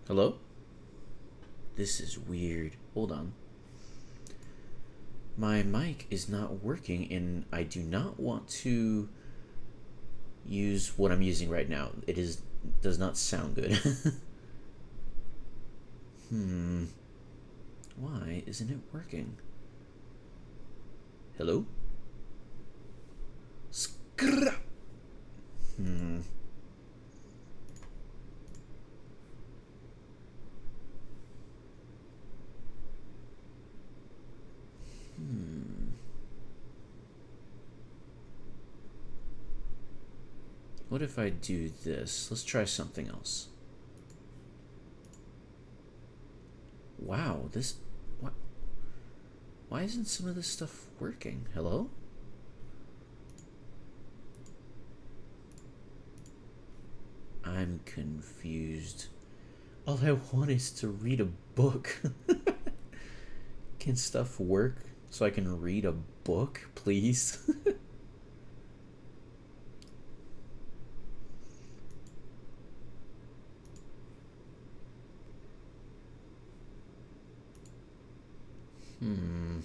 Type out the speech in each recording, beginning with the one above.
Hello? This is weird. Hold on. My mic is not working and I do not want to use what I'm using right now. It does not sound good. Hmm. Why isn't it working? Hello? Skra. Hmm. Hmm. What if I do this? Let's try something else. Wow, this what why isn't some of this stuff working? Hello? I'm confused. All I want is to read a book. Can stuff work so I can read a book, please? Hmm.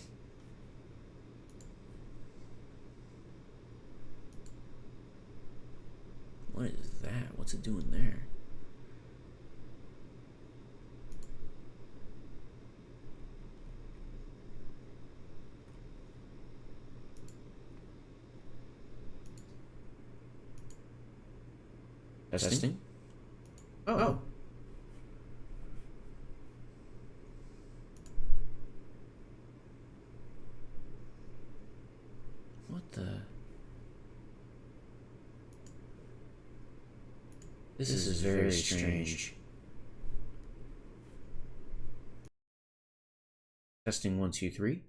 What is that? What's it doing there? Testing? Oh. What the? This is very strange. Testing one, two, three.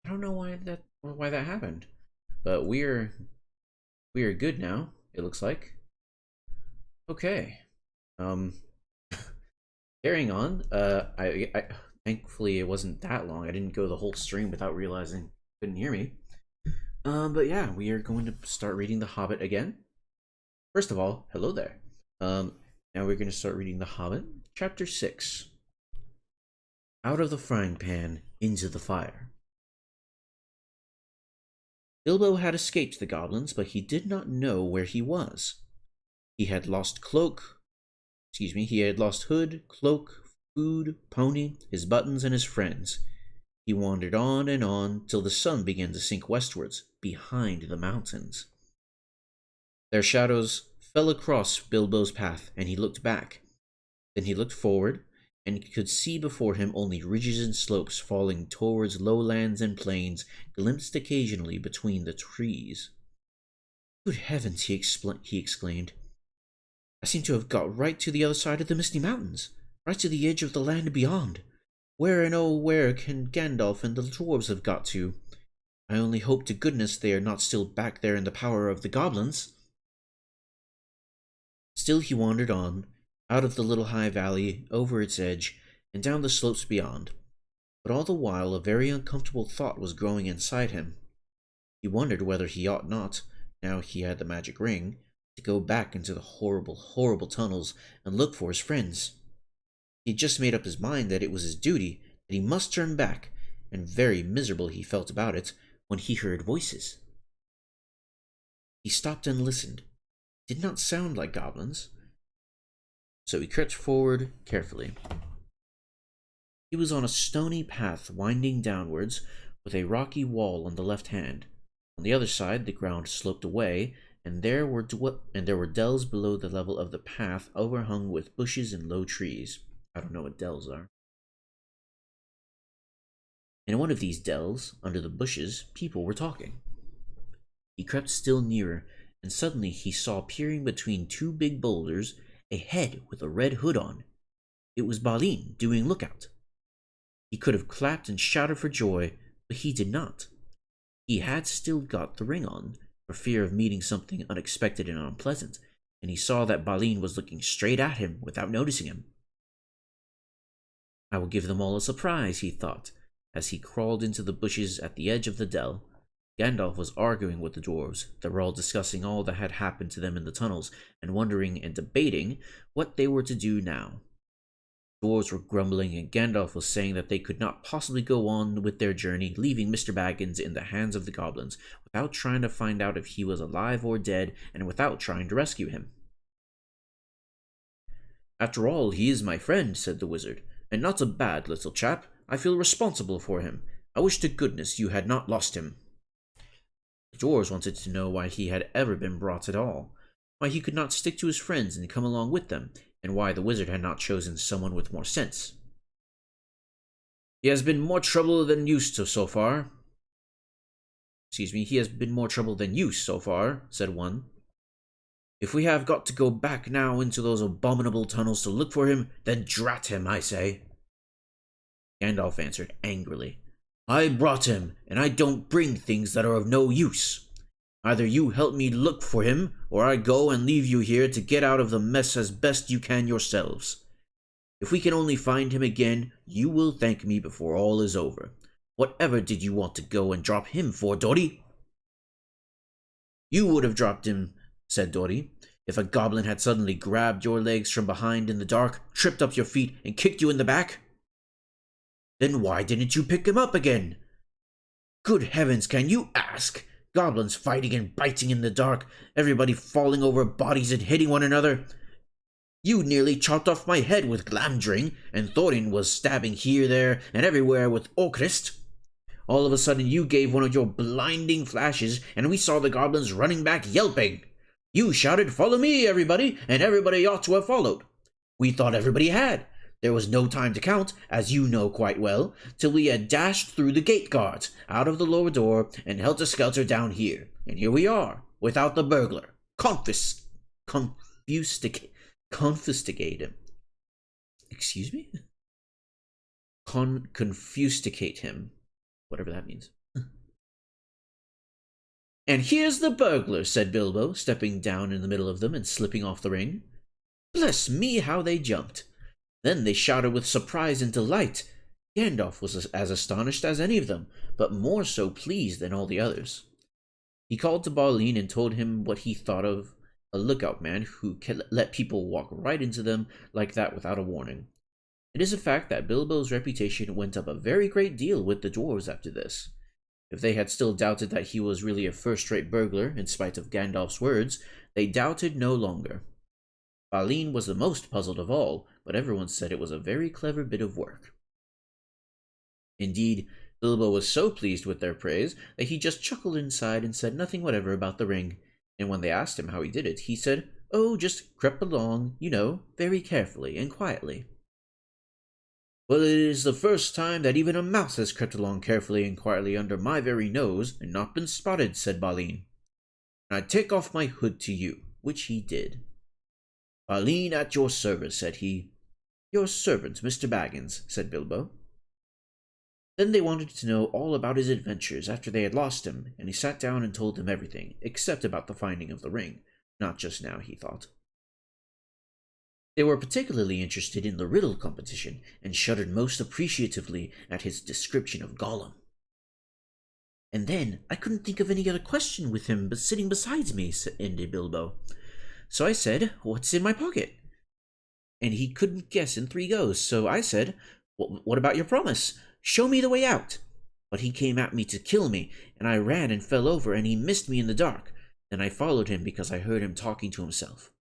I don't know why that happened, but we are good now. It looks like. Okay. Um. Carrying on. I thankfully it wasn't that long. I didn't go the whole stream without realizing you couldn't hear me. But yeah, we are going to start reading The Hobbit again. First of all, hello there. Now we're going to start reading The Hobbit, chapter 6. Out of the frying pan into the fire. Bilbo had escaped the goblins, but he did not know where he was. He had lost he had lost hood, cloak, food, pony, his buttons, and his friends. He wandered on till the sun began to sink westwards, behind the mountains. Their shadows fell across Bilbo's path, and he looked back. Then he looked forward, and could see before him only ridges and slopes falling towards lowlands and plains, glimpsed occasionally between the trees. Good heavens, he exclaimed. I seem to have got right to the other side of the Misty Mountains, right to the edge of the land beyond. Where and oh, where can Gandalf and the dwarves have got to? I only hope to goodness they are not still back there in the power of the goblins. Still he wandered on, out of the little high valley, over its edge, and down the slopes beyond. But all the while a very uncomfortable thought was growing inside him. He wondered whether he ought not, now he had the magic ring, to go back into the horrible, horrible tunnels and look for his friends. He had just made up his mind that it was his duty, that he must turn back, and very miserable he felt about it, when he heard voices. He stopped and listened. It did not sound like goblins, so he crept forward carefully. He was on a stony path winding downwards, with a rocky wall on the left hand. On the other side the ground sloped away, and there were dells below the level of the path, overhung with bushes and low trees. I don't know what dells are. In one of these dells, under the bushes, people were talking. He crept still nearer, and suddenly he saw peering between two big boulders a head with a red hood on. It was Balin doing lookout. He could have clapped and shouted for joy, but he did not. He had still got the ring on, for fear of meeting something unexpected and unpleasant, and he saw that Balin was looking straight at him without noticing him. I will give them all a surprise, he thought, as he crawled into the bushes at the edge of the dell. Gandalf was arguing with the dwarves. They were all discussing all that had happened to them in the tunnels, and wondering and debating what they were to do now. The dwarves were grumbling, and Gandalf was saying that they could not possibly go on with their journey, leaving Mr. Baggins in the hands of the goblins, without trying to find out if he was alive or dead, and without trying to rescue him. "After all, he is my friend," said the wizard, "and not a bad little chap. I feel responsible for him. I wish to goodness you had not lost him." The dwarves wanted to know why he had ever been brought at all, why he could not stick to his friends and come along with them, and why the wizard had not chosen someone with more sense. "He has been more trouble than used to so far." He has been more trouble than use so far," said one. "If we have got to go back now into those abominable tunnels to look for him, then drat him, I say." Gandalf answered angrily, "I brought him, and I don't bring things that are of no use. Either you help me look for him, or I go and leave you here to get out of the mess as best you can yourselves. If we can only find him again, you will thank me before all is over. Whatever did you want to go and drop him for, Dory?" "You would have dropped him," said Dory, "if a goblin had suddenly grabbed your legs from behind in the dark, tripped up your feet, and kicked you in the back." "Then why didn't you pick him up again?" "Good heavens, can you ask? Goblins fighting and biting in the dark, everybody falling over bodies and hitting one another. You nearly chopped off my head with Glamdring, and Thorin was stabbing here, there, and everywhere with Orcrist. All of a sudden you gave one of your blinding flashes, and we saw the goblins running back yelping. You shouted, 'Follow me, everybody,' and everybody ought to have followed. We thought everybody had. There was no time to count, as you know quite well, till we had dashed through the gate guards, out of the lower door, and helter-skelter down here. And here we are, without the burglar. Confiscate him. Excuse me? Confusticate him. Whatever that means. "And here's the burglar," said Bilbo, stepping down in the middle of them and slipping off the ring. Bless me, how they jumped! Then they shouted with surprise and delight. Gandalf was as astonished as any of them, but more so pleased than all the others. He called to Balin and told him what he thought of a lookout man who let people walk right into them like that without a warning. It is a fact that Bilbo's reputation went up a very great deal with the dwarves after this. If they had still doubted that he was really a first-rate burglar, in spite of Gandalf's words, they doubted no longer. Balin was the most puzzled of all, but everyone said it was a very clever bit of work. Indeed, Bilbo was so pleased with their praise that he just chuckled inside and said nothing whatever about the ring, and when they asked him how he did it, he said, "Oh, just crept along, very carefully and quietly." "Well, it is the first time that even a mouse has crept along carefully and quietly under my very nose and not been spotted," said Balin. "And I take off my hood to you," which he did. "Balin, at your service," said he. "Your servant, Mr. Baggins," said Bilbo. Then they wanted to know all about his adventures after they had lost him, and he sat down and told them everything, except about the finding of the ring. Not just now, he thought. They were particularly interested in the riddle competition, and shuddered most appreciatively at his description of Gollum. "And then I couldn't think of any other question with him but sitting beside me," ended Bilbo. "So I said, 'What's in my pocket?' And he couldn't guess in 3 goes, so I said, 'What about your promise? Show me the way out.' But he came at me to kill me, and I ran and fell over, and he missed me in the dark. Then I followed him because I heard him talking to himself.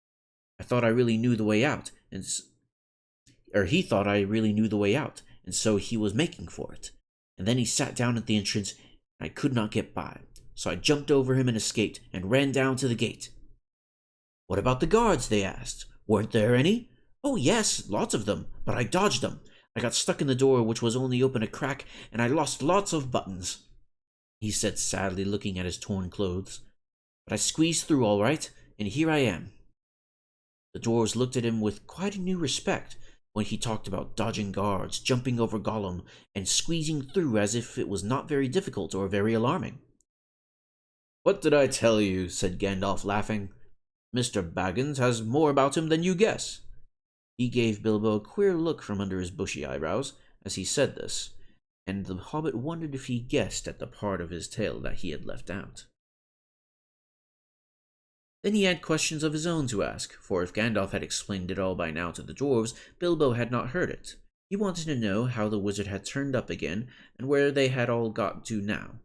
I thought I really knew the way out, he thought I really knew the way out, and so he was making for it. And then he sat down at the entrance, and I could not get by. So I jumped over him and escaped, and ran down to the gate." "What about the guards?" they asked. "Weren't there any?" "Oh, yes, lots of them, but I dodged them. I got stuck in the door, which was only open a crack, and I lost lots of buttons," he said sadly, looking at his torn clothes. "But I squeezed through all right, and here I am." The dwarves looked at him with quite a new respect when he talked about dodging guards, jumping over Gollum, and squeezing through as if it was not very difficult or very alarming. "What did I tell you?" said Gandalf, laughing. "Mr. Baggins has more about him than you guess." He gave Bilbo a queer look from under his bushy eyebrows as he said this, and the hobbit wondered if he guessed at the part of his tale that he had left out. Then he had questions of his own to ask, for if Gandalf had explained it all by now to the dwarves, Bilbo had not heard it. He wanted to know how the wizard had turned up again, and where they had all got to now.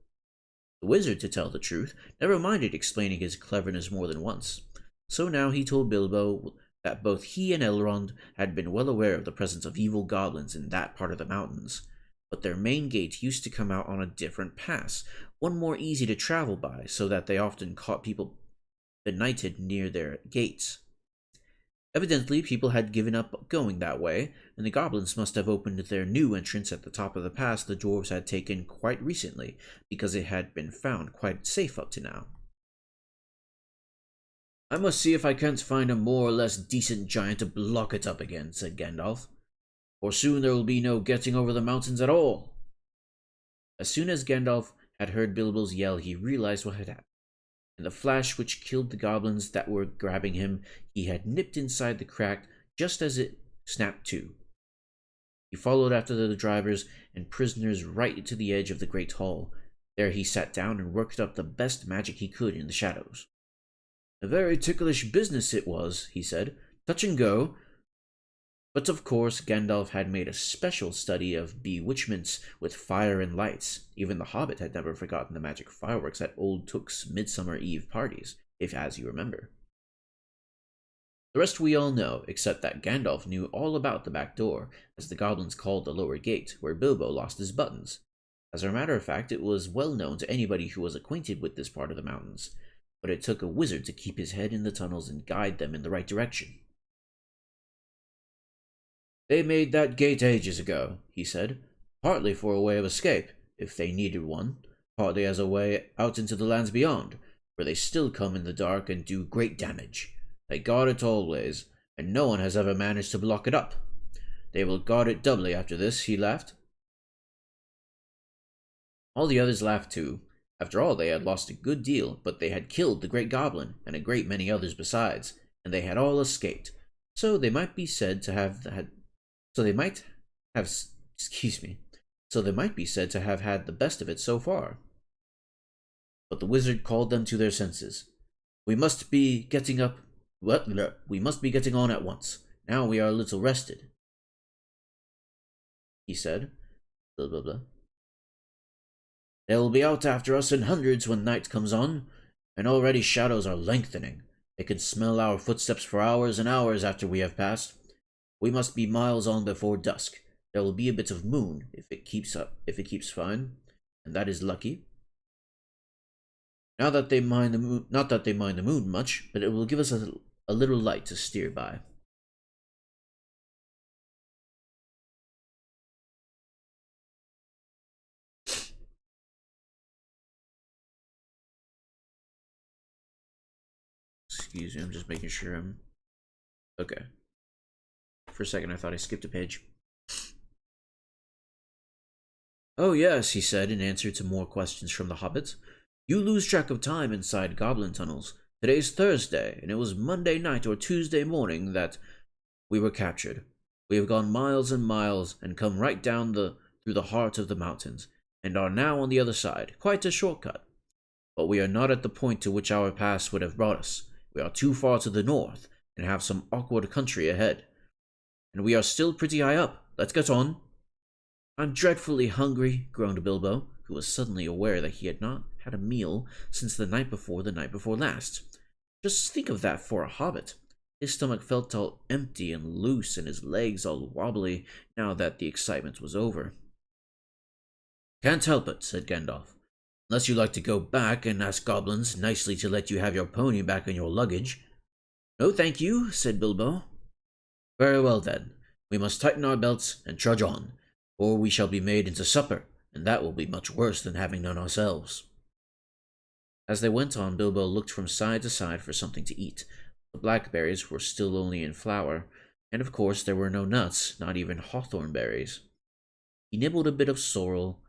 The wizard, to tell the truth, never minded explaining his cleverness more than once. So now he told Bilbo that both he and Elrond had been well aware of the presence of evil goblins in that part of the mountains, but their main gate used to come out on a different pass, one more easy to travel by, so that they often caught people benighted near their gates. Evidently, people had given up going that way, and the goblins must have opened their new entrance at the top of the pass the dwarves had taken quite recently, because it had been found quite safe up to now. "I must see if I can't find a more or less decent giant to block it up again," said Gandalf, "or soon there will be no getting over the mountains at all." As soon as Gandalf had heard Bilbo's yell, he realized what had happened. In the flash which killed the goblins that were grabbing him, he had nipped inside the crack just as it snapped to. He followed after the drivers and prisoners right to the edge of the great hall. There he sat down and worked up the best magic he could in the shadows. "A very ticklish business it was," he said. "Touch and go." But of course, Gandalf had made a special study of bewitchments with fire and lights. Even the Hobbit had never forgotten the magic fireworks at Old Took's Midsummer Eve parties, if as you remember. The rest we all know, except that Gandalf knew all about the back door, as the goblins called the lower gate, where Bilbo lost his buttons. As a matter of fact, it was well known to anybody who was acquainted with this part of the mountains, but it took a wizard to keep his head in the tunnels and guide them in the right direction. "They made that gate ages ago," he said, "partly for a way of escape, if they needed one, partly as a way out into the lands beyond, where they still come in the dark and do great damage. They guard it always, and no one has ever managed to block it up. They will guard it doubly after this," he laughed. All the others laughed too. After all, they had lost a good deal, but they had killed the great goblin, and a great many others besides, and they had all escaped, so they might be said to have had So they might have had the best of it so far. But the wizard called them to their senses. We must be getting on at once. Now we are a little rested," he said. Blah, blah, blah. "They will be out after us in hundreds when night comes on, and already shadows are lengthening. They can smell our footsteps for hours and hours after we have passed. We must be miles on before dusk. There will be a bit of moon if it keeps fine, and that is lucky. Not that they mind the moon much, but it will give us a little light to steer by." Excuse me, I'm just making sure I'm okay. For a second, I thought I skipped a page. "Oh yes," he said in answer to more questions from the hobbits. "You lose track of time inside goblin tunnels. Today's Thursday, and it was Monday night or Tuesday morning that we were captured. We have gone miles and miles, and come right down through the heart of the mountains, and are now on the other side, quite a shortcut. But we are not at the point to which our pass would have brought us. We are too far to the north, and have some awkward country ahead. And we are still pretty high up. Let's get on." "I'm dreadfully hungry," groaned Bilbo, who was suddenly aware that he had not had a meal since the night before last. Just think of that for a hobbit. His stomach felt all empty and loose, and his legs all wobbly now that the excitement was over. "Can't help it," said Gandalf. "Unless you like to go back and ask goblins nicely to let you have your pony back and your luggage." "No, thank you," said Bilbo. "Very well, then. We must tighten our belts and trudge on, or we shall be made into supper, and that will be much worse than having none ourselves." As they went on, Bilbo looked from side to side for something to eat. The blackberries were still only in flower, and of course there were no nuts, not even hawthorn berries. He nibbled a bit of sorrel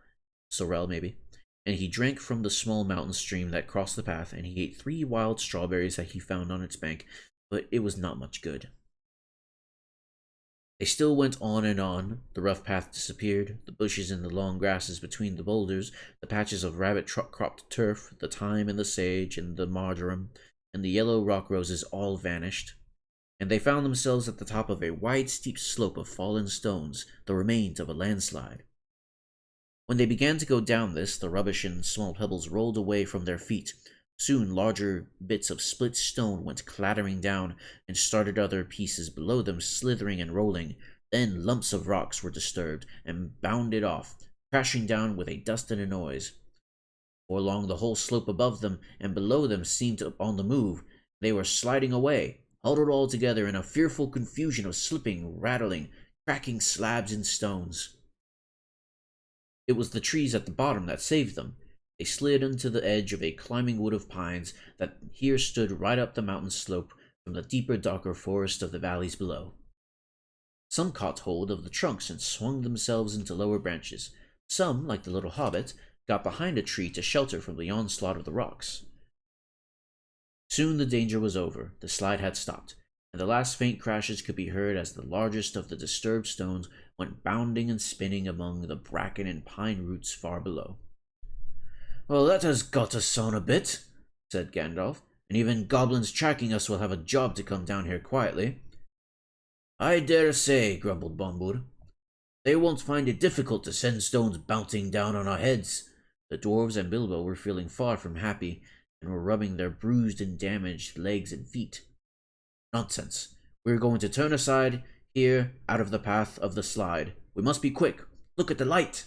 maybe, and he drank from the small mountain stream that crossed the path, and he ate 3 wild strawberries that he found on its bank, but it was not much good. They still went on and on. The rough path disappeared, the bushes and the long grasses between the boulders, the patches of rabbit-cropped turf, the thyme and the sage and the marjoram, and the yellow rock roses all vanished, and they found themselves at the top of a wide steep slope of fallen stones, the remains of a landslide. When they began to go down this, the rubbish and small pebbles rolled away from their feet. Soon larger bits of split stone went clattering down, and started other pieces below them slithering and rolling. Then lumps of rocks were disturbed, and bounded off, crashing down with a dust and a noise. For along the whole slope above them and below them seemed on the move. They were sliding away, huddled all together in a fearful confusion of slipping, rattling, cracking slabs and stones. It was the trees at the bottom that saved them. They slid into the edge of a climbing wood of pines that here stood right up the mountain slope from the deeper, darker forest of the valleys below. Some caught hold of the trunks and swung themselves into lower branches. Some, like the little hobbit, got behind a tree to shelter from the onslaught of the rocks. Soon the danger was over. The slide had stopped, and the last faint crashes could be heard as the largest of the disturbed stones went bounding and spinning among the bracken and pine roots far below. "Well, that has got us on a bit," said Gandalf, "and even goblins tracking us will have a job to come down here quietly." "I dare say," grumbled Bombur. "They won't find it difficult to send stones bouncing down on our heads." The dwarves and Bilbo were feeling far from happy, and were rubbing their bruised and damaged legs and feet. "Nonsense. We are going to turn aside here out of the path of the slide. We must be quick. Look at the light."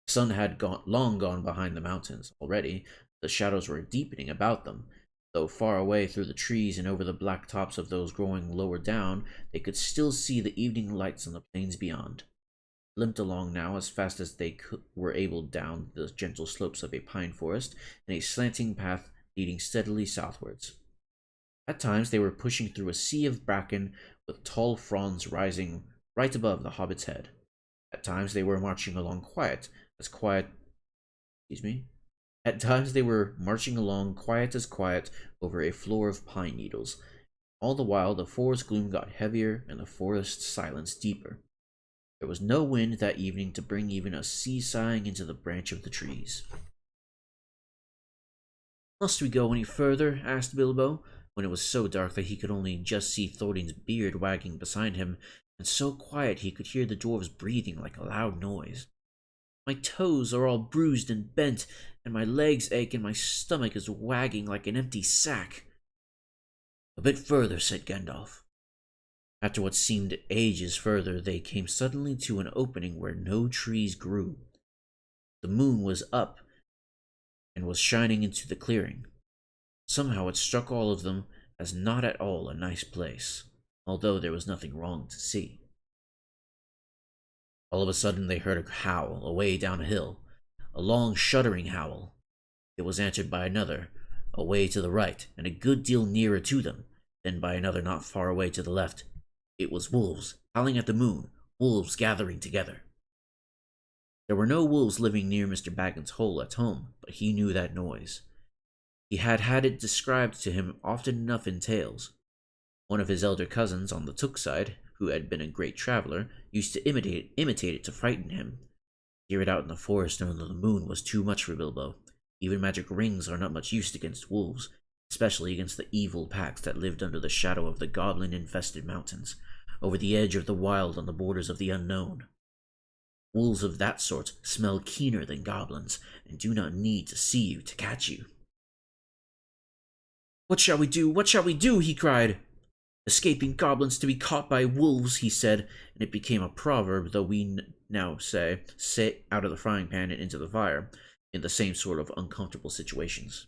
The sun had long gone behind the mountains. Already the shadows were deepening about them, though far away through the trees and over the black tops of those growing lower down, they could still see the evening lights on the plains beyond. They limped along now as fast as they were able down the gentle slopes of a pine forest, in a slanting path leading steadily southwards. At times they were pushing through a sea of bracken with tall fronds rising right above the hobbit's head. At times they were marching along quiet as quiet over a floor of pine needles. All the while the forest gloom got heavier and the forest silence deeper. There was no wind that evening to bring even a sea sighing into the branch of the trees. "Must we go any further?" asked Bilbo, when it was so dark that he could only just see Thorin's beard wagging beside him, and so quiet he could hear the dwarves breathing like a loud noise. "My toes are all bruised and bent, and my legs ache, and my stomach is wagging like an empty sack." "A bit further," said Gandalf. After what seemed ages further, they came suddenly to an opening where no trees grew. The moon was up and was shining into the clearing. Somehow it struck all of them as not at all a nice place, although there was nothing wrong to see. All of a sudden they heard a howl away down a hill, a long shuddering howl. It was answered by another, away to the right, and a good deal nearer to them, then by another not far away to the left. It was wolves, howling at the moon, wolves gathering together. There were no wolves living near Mr. Baggin's hole at home, but he knew that noise. He had had it described to him often enough in tales. One of his elder cousins on the Took side, who had been a great traveler, used to imitate it to frighten him. Hear it out in the forest under the moon was too much for Bilbo. Even magic rings are not much use against wolves, especially against the evil packs that lived under the shadow of the goblin-infested mountains, over the edge of the wild on the borders of the unknown. Wolves of that sort smell keener than goblins, and do not need to see you to catch you. "What shall we do? What shall we do?" he cried. "Escaping goblins to be caught by wolves," he said, and it became a proverb, though we now say out of the frying pan and into the fire, in the same sort of uncomfortable situations.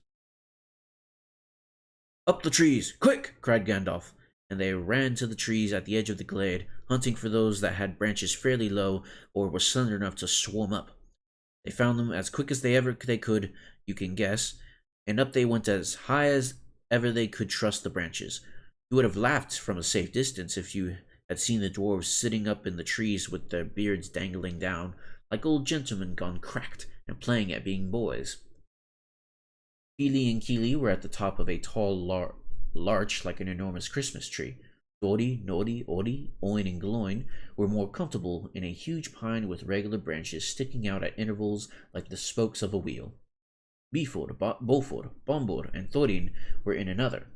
"Up the trees, quick!" cried Gandalf, and they ran to the trees at the edge of the glade, hunting for those that had branches fairly low or were slender enough to swarm up. They found them as quick as they could, you can guess, and up they went as high as ever they could trust the branches. You would have laughed from a safe distance if you had seen the dwarves sitting up in the trees with their beards dangling down, like old gentlemen gone cracked, and playing at being boys. Fili and Kili were at the top of a tall larch like an enormous Christmas tree. Dori, Nori, Ori, Oin, and Gloin were more comfortable in a huge pine with regular branches sticking out at intervals like the spokes of a wheel. Bifor, Bofor, Bombor, and Thorin were in another.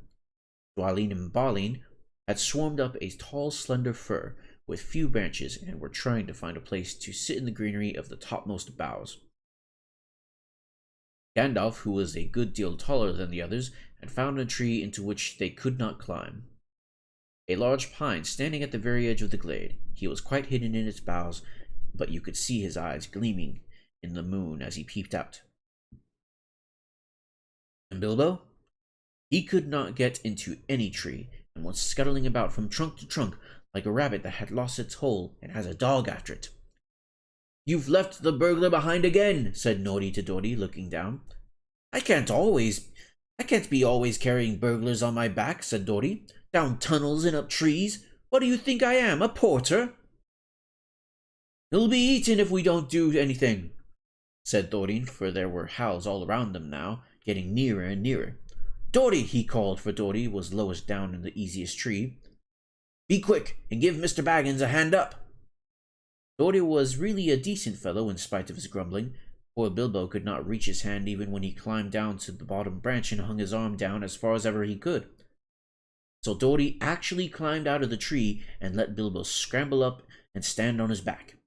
Dwalin and Balin had swarmed up a tall, slender fir with few branches and were trying to find a place to sit in the greenery of the topmost boughs. Gandalf, who was a good deal taller than the others, had found a tree into which they could not climb. A large pine standing at the very edge of the glade. He was quite hidden in its boughs, but you could see his eyes gleaming in the moon as he peeped out. And Bilbo? He could not get into any tree, and was scuttling about from trunk to trunk like a rabbit that had lost its hole and has a dog after it. "You've left the burglar behind again," said Nori to Dori, looking down. I can't be always carrying burglars on my back," said Dori. "Down tunnels and up trees. What do you think I am, a porter?" "He'll be eaten if we don't do anything," said Thorin, for there were howls all around them now, getting nearer and nearer. "Dori," he called, for Dori was lowest down in the easiest tree. "Be quick, and give Mr. Baggins a hand up." Dori was really a decent fellow in spite of his grumbling. Poor Bilbo could not reach his hand even when he climbed down to the bottom branch and hung his arm down as far as ever he could. So Dori actually climbed out of the tree and let Bilbo scramble up and stand on his back.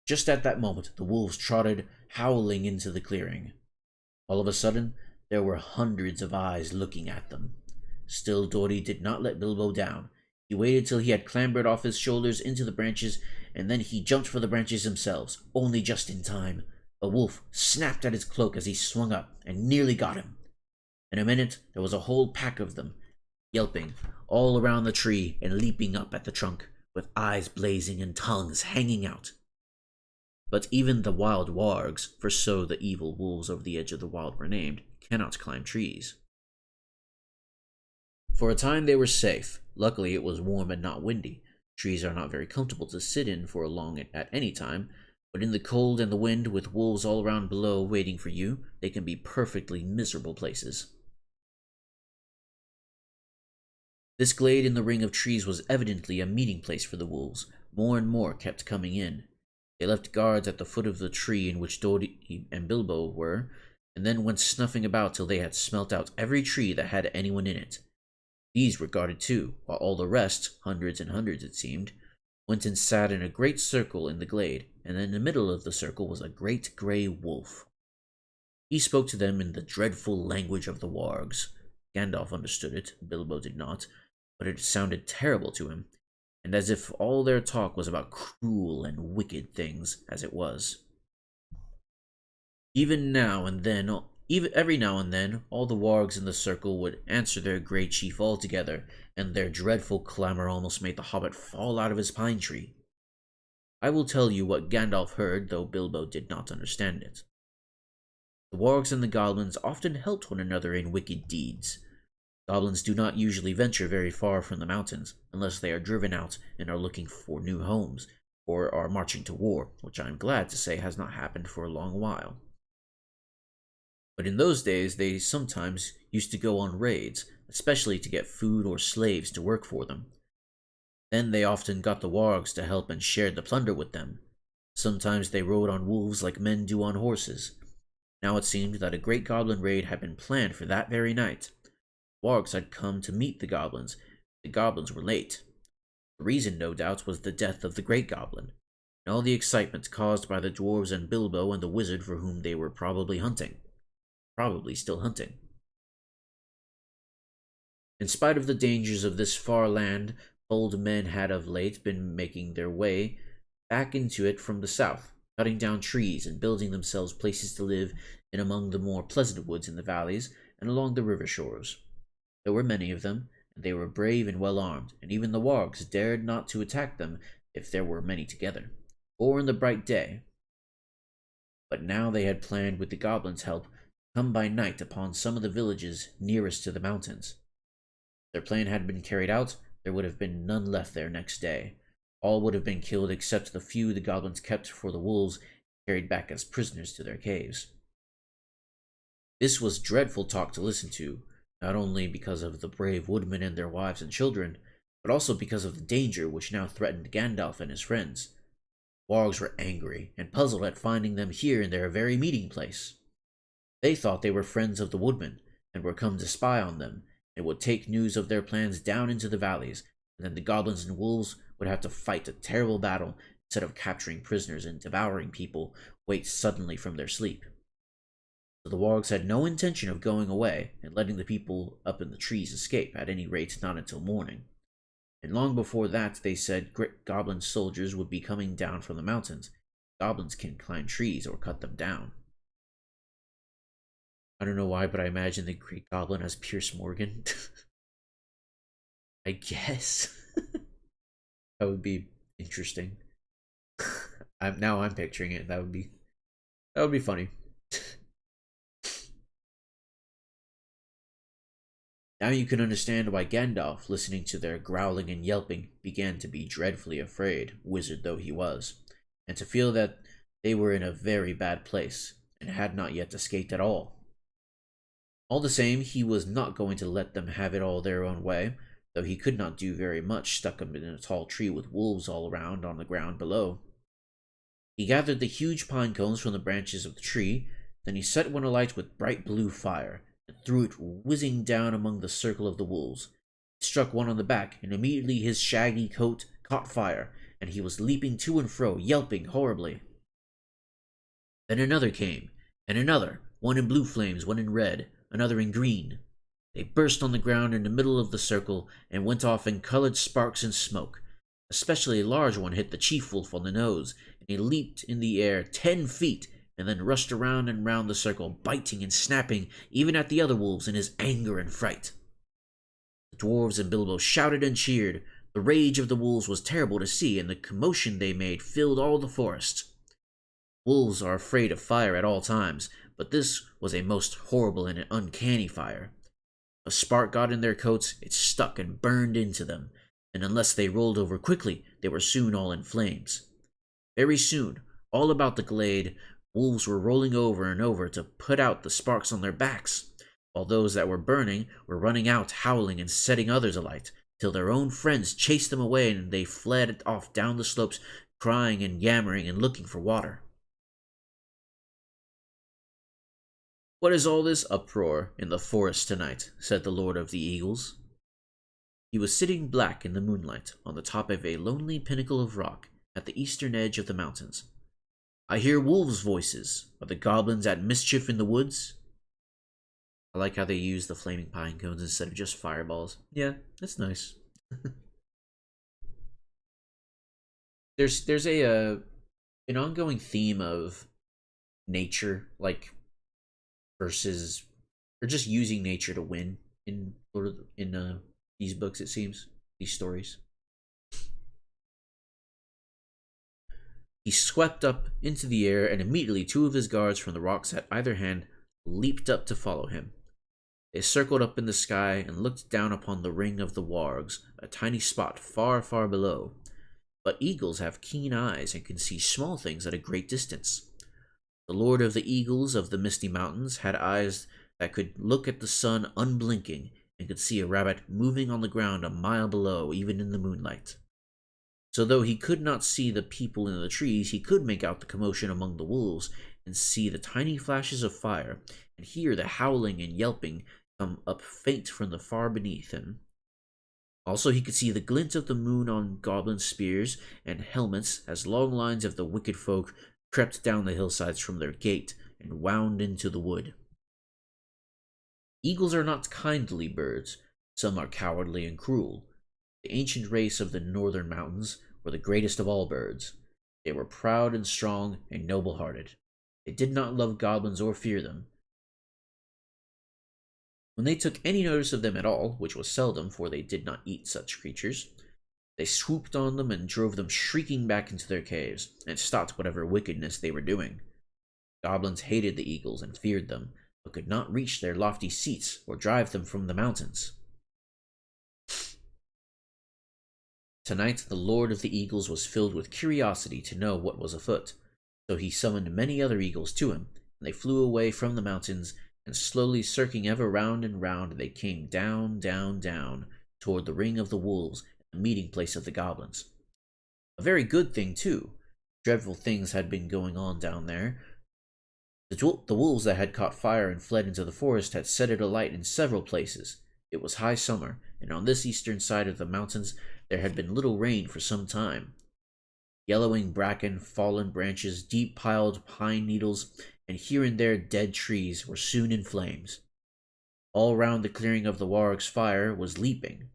Just at that moment, the wolves trotted, howling, into the clearing. All of a sudden, there were hundreds of eyes looking at them. Still, Dori did not let Bilbo down. He waited till he had clambered off his shoulders into the branches, and then he jumped for the branches themselves, only just in time. A wolf snapped at his cloak as he swung up, and nearly got him. In a minute, there was a whole pack of them, yelping all around the tree and leaping up at the trunk, with eyes blazing and tongues hanging out. But even the wild wargs, for so the evil wolves over the edge of the wild were named, cannot climb trees. For a time they were safe. Luckily it was warm and not windy. Trees are not very comfortable to sit in for long at any time, but in the cold and the wind, with wolves all around below waiting for you, they can be perfectly miserable places. This glade in the ring of trees was evidently a meeting place for the wolves. More and more kept coming in. They left guards at the foot of the tree in which Dori and Bilbo were, and then went snuffing about till they had smelt out every tree that had anyone in it. These were guarded too, while all the rest, hundreds and hundreds it seemed, went and sat in a great circle in the glade, and in the middle of the circle was a great grey wolf. He spoke to them in the dreadful language of the wargs. Gandalf understood it, Bilbo did not, but it sounded terrible to him, and as if all their talk was about cruel and wicked things, as it was. Every now and then, all the wargs in the circle would answer their great chief all together, and their dreadful clamor almost made the hobbit fall out of his pine tree. I will tell you what Gandalf heard, though Bilbo did not understand it. The wargs and the goblins often helped one another in wicked deeds. Goblins do not usually venture very far from the mountains, unless they are driven out and are looking for new homes, or are marching to war, which I am glad to say has not happened for a long while. But in those days, they sometimes used to go on raids, especially to get food or slaves to work for them. Then they often got the wargs to help and shared the plunder with them. Sometimes they rode on wolves like men do on horses. Now it seemed that a great goblin raid had been planned for that very night. Wargs had come to meet the goblins. The goblins were late. The reason, no doubt, was the death of the great goblin, and all the excitement caused by the dwarves and Bilbo and the wizard for whom they were probably hunting. Probably still hunting. In spite of the dangers of this far land, bold men had of late been making their way back into it from the south, cutting down trees and building themselves places to live in among the more pleasant woods in the valleys and along the river shores. There were many of them, and they were brave and well armed, and even the wargs dared not to attack them if there were many together, or in the bright day. But now they had planned, with the goblins' help, come by night upon some of the villages nearest to the mountains. If their plan had been carried out, there would have been none left there next day. All would have been killed except the few the goblins kept for the wolves carried back as prisoners to their caves. This was dreadful talk to listen to. not only because of the brave woodmen and their wives and children, but also because of the danger which now threatened Gandalf and his friends. Wargs were angry and puzzled at finding them here in their very meeting place. They thought they were friends of the woodmen, and were come to spy on them, and would take news of their plans down into the valleys, and then the goblins and wolves would have to fight a terrible battle instead of capturing prisoners and devouring people wake suddenly from their sleep. So the wargs had no intention of going away and letting the people up in the trees escape, at any rate not until morning. And long before that, they said great goblin soldiers would be coming down from the mountains. Goblins can climb trees or cut them down. I don't know why, but I imagine the Great Goblin as Pierce Morgan. I guess. That would be interesting. I'm picturing it. That would be funny. Now you can understand why Gandalf, listening to their growling and yelping, began to be dreadfully afraid, wizard though he was, and to feel that they were in a very bad place, and had not yet escaped at all. All the same, he was not going to let them have it all their own way, though he could not do very much stuck up in a tall tree with wolves all around on the ground below. He gathered the huge pine cones from the branches of the tree, then he set one alight with bright blue fire, and threw it whizzing down among the circle of the wolves. It struck one on the back, and immediately his shaggy coat caught fire, and he was leaping to and fro, yelping horribly. Then another came, and another, one in blue flames, one in red, another in green. They burst on the ground in the middle of the circle, and went off in colored sparks and smoke. Especially a large one hit the chief wolf on the nose, and he leaped in the air 10 feet, and then rushed around and round the circle, biting and snapping even at the other wolves in his anger and fright. The dwarves and Bilbo shouted and cheered. The rage of the wolves was terrible to see, and the commotion they made filled all the forest. Wolves are afraid of fire at all times, but this was a most horrible and uncanny fire. A spark got in their coats, it stuck and burned into them, and unless they rolled over quickly, they were soon all in flames. Very soon, all about the glade, wolves were rolling over and over to put out the sparks on their backs, while those that were burning were running out howling and setting others alight, till their own friends chased them away and they fled off down the slopes, crying and yammering and looking for water. "What is all this uproar in the forest tonight?" said the Lord of the Eagles. He was sitting black in the moonlight on the top of a lonely pinnacle of rock at the eastern edge of the mountains. "I hear wolves' voices. Are the goblins at mischief in the woods?" I like how they use the flaming pine cones instead of just fireballs. Yeah, that's nice. There's an ongoing theme of nature, like, versus, or just using nature to win in these books, it seems, these stories. He swept up into the air, and immediately 2 of his guards from the rocks at either hand leaped up to follow him. They circled up in the sky and looked down upon the ring of the wargs, a tiny spot far, far below. But eagles have keen eyes and can see small things at a great distance. The Lord of the Eagles of the Misty Mountains had eyes that could look at the sun unblinking, and could see a rabbit moving on the ground a mile below, even in the moonlight. So though he could not see the people in the trees, he could make out the commotion among the wolves, and see the tiny flashes of fire, and hear the howling and yelping come up faint from the far beneath him. Also he could see the glint of the moon on goblin spears and helmets as long lines of the wicked folk crept down the hillsides from their gate and wound into the wood. Eagles are not kindly birds. Some are cowardly and cruel. The ancient race of the northern mountains were the greatest of all birds. They were proud and strong and noble-hearted. They did not love goblins or fear them. When they took any notice of them at all, which was seldom, for they did not eat such creatures, they swooped on them and drove them shrieking back into their caves, and stopped whatever wickedness they were doing. Goblins hated the eagles and feared them, but could not reach their lofty seats or drive them from the mountains. Tonight the Lord of the Eagles was filled with curiosity to know what was afoot, so he summoned many other eagles to him, and they flew away from the mountains and slowly circling ever round and round, they came down, down, down, toward the ring of the wolves, the meeting place of the goblins. A very good thing, too. Dreadful things had been going on down there. The wolves that had caught fire and fled into the forest had set it alight in several places. It was high summer, and on this eastern side of the mountains there had been little rain for some time. Yellowing bracken, fallen branches, deep-piled pine needles, and here and there dead trees were soon in flames. All round the clearing of the warwick's fire was leaping.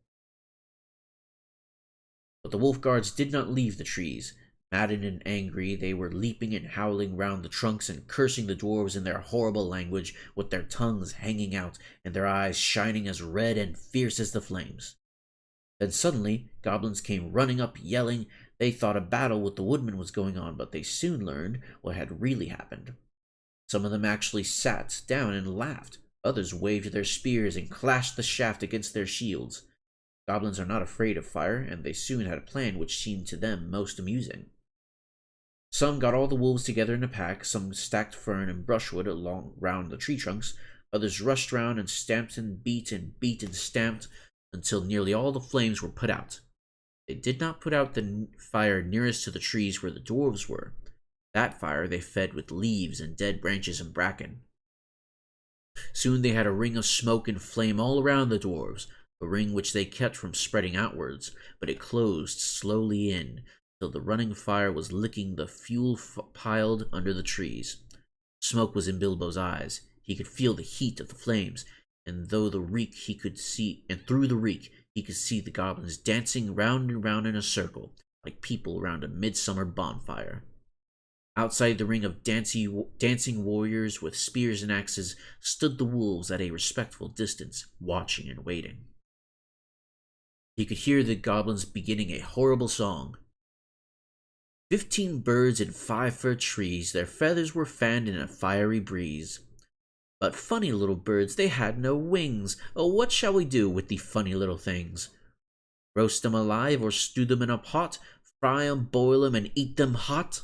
But the wolf guards did not leave the trees. Maddened and angry, they were leaping and howling round the trunks and cursing the dwarves in their horrible language, with their tongues hanging out and their eyes shining as red and fierce as the flames. Then suddenly, goblins came running up, yelling. They thought a battle with the woodmen was going on, but they soon learned what had really happened. Some of them actually sat down and laughed. Others waved their spears and clashed the shaft against their shields. Goblins are not afraid of fire, and they soon had a plan which seemed to them most amusing. Some got all the wolves together in a pack, some stacked fern and brushwood along round the tree trunks, others rushed round and stamped and beat and stamped until nearly all the flames were put out. They did not put out the fire nearest to the trees where the dwarves were. That fire they fed with leaves and dead branches and bracken. Soon they had a ring of smoke and flame all around the dwarves, a ring which they kept from spreading outwards, but it closed slowly in, till the running fire was licking the fuel piled under the trees. Smoke was in Bilbo's eyes. He could feel the heat of the flames, and through the reek he could see the goblins dancing round and round in a circle, like people round a midsummer bonfire. Outside the ring of dancing warriors with spears and axes stood the wolves at a respectful distance, watching and waiting. He could hear the goblins beginning a horrible song. 15 birds in 5-foot trees, their feathers were fanned in a fiery breeze. But funny little birds, they had no wings. Oh, what shall we do with the funny little things? Roast them alive or stew them in a pot, fry 'em, boil 'em, and eat them hot?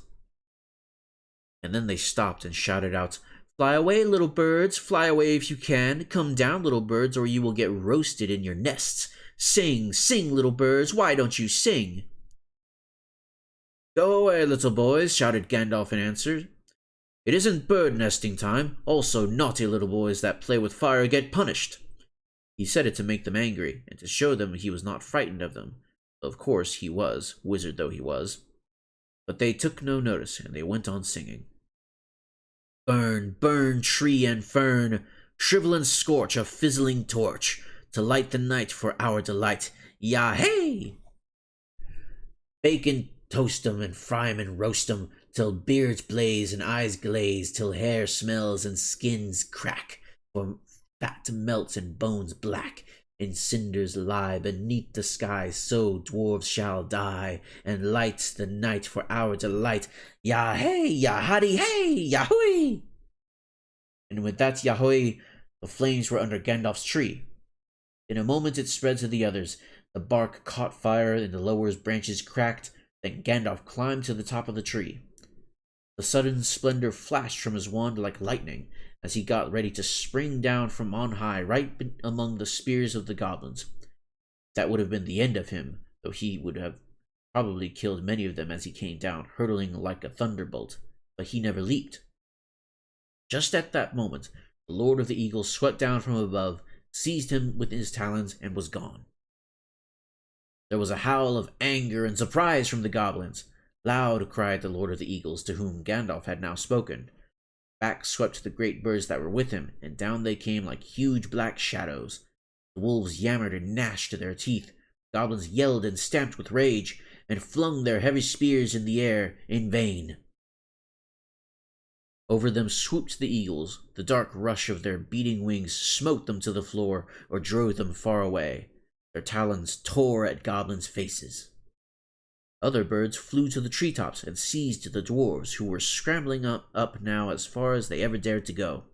And then they stopped and shouted out, "Fly away, little birds, fly away if you can. Come down, little birds, or you will get roasted in your nests. Sing, sing, little birds, why don't you sing?" "Go away, little boys," shouted Gandalf in answer. "It isn't bird nesting time. Also, naughty little boys that play with fire get punished." He said it to make them angry, and to show them he was not frightened of them. Of course he was, wizard though he was. But they took no notice, and they went on singing. "Burn, burn, tree and fern, shrivel and scorch a fizzling torch, to light the night for our delight. Yah-hey! Bake and toast 'em, and fry 'em and roast 'em, till beards blaze and eyes glaze, till hair smells and skins crack, for fat melts and bones black in cinders lie beneath the sky. So dwarves shall die, and light the night for our delight. Yah-hey! Yah-haddy-hey! Yahoo! And with that Yahoo, the flames were under Gandalf's tree. In a moment it spread to the others. The bark caught fire, and the lower branches cracked. Then Gandalf climbed to the top of the tree. The sudden splendor flashed from his wand like lightning, as he got ready to spring down from on high, right among the spears of the goblins. That would have been the end of him, though he would have probably killed many of them as he came down, hurtling like a thunderbolt. But he never leaped. Just at that moment, the Lord of the Eagles swept down from above, seized him with his talons, and was gone. There was a howl of anger and surprise from the goblins. Loud cried the Lord of the Eagles, to whom Gandalf had now spoken. Back swept the great birds that were with him, and down they came like huge black shadows. The wolves yammered and gnashed their teeth. The goblins yelled and stamped with rage, and flung their heavy spears in the air in vain. Over them swooped the eagles. The dark rush of their beating wings smote them to the floor or drove them far away. Their talons tore at goblins' faces. Other birds flew to the treetops and seized the dwarves, who were scrambling up now as far as they ever dared to go.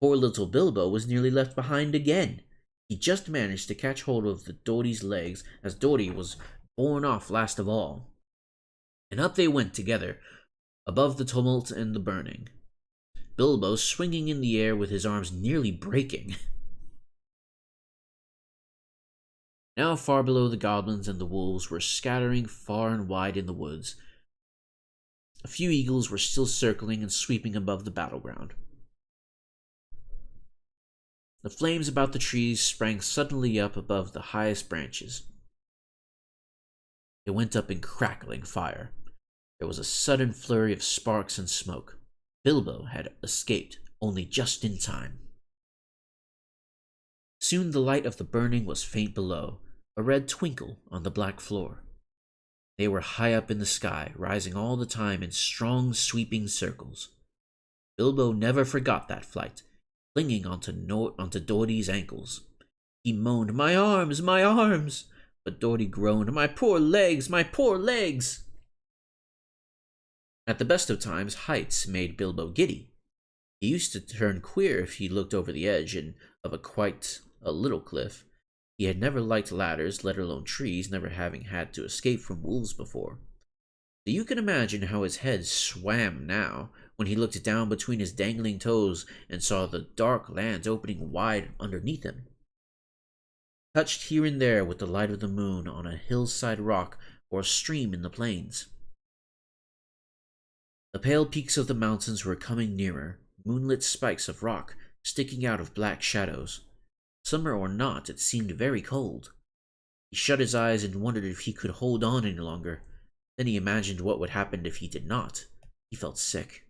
Poor little Bilbo was nearly left behind again. He just managed to catch hold of the Doty's legs, as Doty was borne off last of all. And up they went together, above the tumult and the burning. Bilbo swinging in the air with his arms nearly breaking. Now far below, the goblins and the wolves were scattering far and wide in the woods. A few eagles were still circling and sweeping above the battleground. The flames about the trees sprang suddenly up above the highest branches. They went up in crackling fire. There was a sudden flurry of sparks and smoke. Bilbo had escaped only just in time. Soon the light of the burning was faint below, a red twinkle on the black floor. They were high up in the sky, rising all the time in strong, sweeping circles. Bilbo never forgot that flight, clinging onto Doherty's ankles. He moaned, "My arms, my arms!" But Doherty groaned, "My poor legs, my poor legs!" At the best of times, heights made Bilbo giddy. He used to turn queer if he looked over the edge of quite a little cliff. He had never liked ladders, let alone trees, never having had to escape from wolves before. So you can imagine how his head swam now when he looked down between his dangling toes and saw the dark lands opening wide underneath him. Touched here and there with the light of the moon on a hillside rock or a stream in the plains. The pale peaks of the mountains were coming nearer, moonlit spikes of rock sticking out of black shadows. Summer or not, it seemed very cold. He shut his eyes and wondered if he could hold on any longer. Then he imagined what would happen if he did not. He felt sick.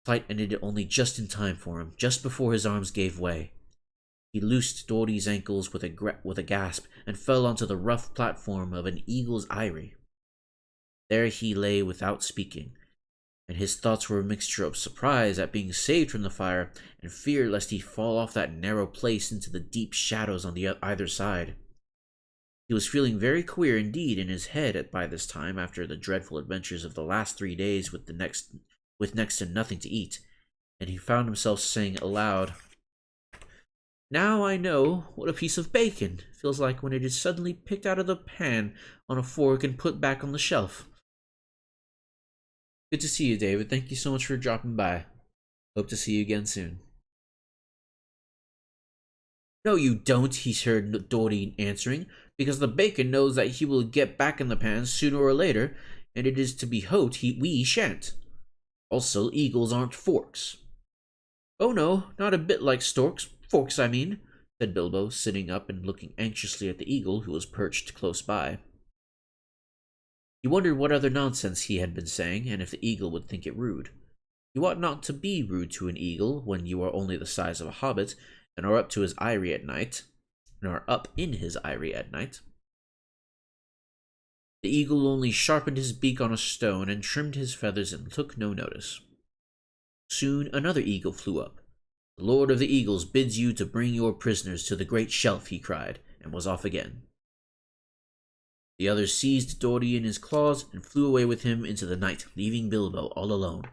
Flight ended only just in time for him, just before his arms gave way. He loosed Doherty's ankles with a gasp and fell onto the rough platform of an eagle's eyrie. There he lay without speaking, and his thoughts were a mixture of surprise at being saved from the fire and fear lest he fall off that narrow place into the deep shadows on the either side. He was feeling very queer indeed in his head by this time, after the dreadful adventures of the last 3 days with next to nothing to eat, and he found himself saying aloud, "Now I know what a piece of bacon feels like when it is suddenly picked out of the pan on a fork and put back on the shelf." Good to see you, David. Thank you so much for dropping by. Hope to see you again soon. "No, you don't," he heard Doherty answering, "because the bacon knows that he will get back in the pan sooner or later, and it is to be hoped we shan't. Also, eagles aren't forks." "Oh no, not a bit like forks, I mean," said Bilbo, sitting up and looking anxiously at the eagle who was perched close by. He wondered what other nonsense he had been saying, and if the eagle would think it rude. You ought not to be rude to an eagle when you are only the size of a hobbit, and are up in his eyrie at night. The eagle only sharpened his beak on a stone and trimmed his feathers and took no notice. Soon another eagle flew up. "The Lord of the Eagles bids you to bring your prisoners to the great shelf," he cried, and was off again. The others seized Doherty in his claws and flew away with him into the night, leaving Bilbo all alone.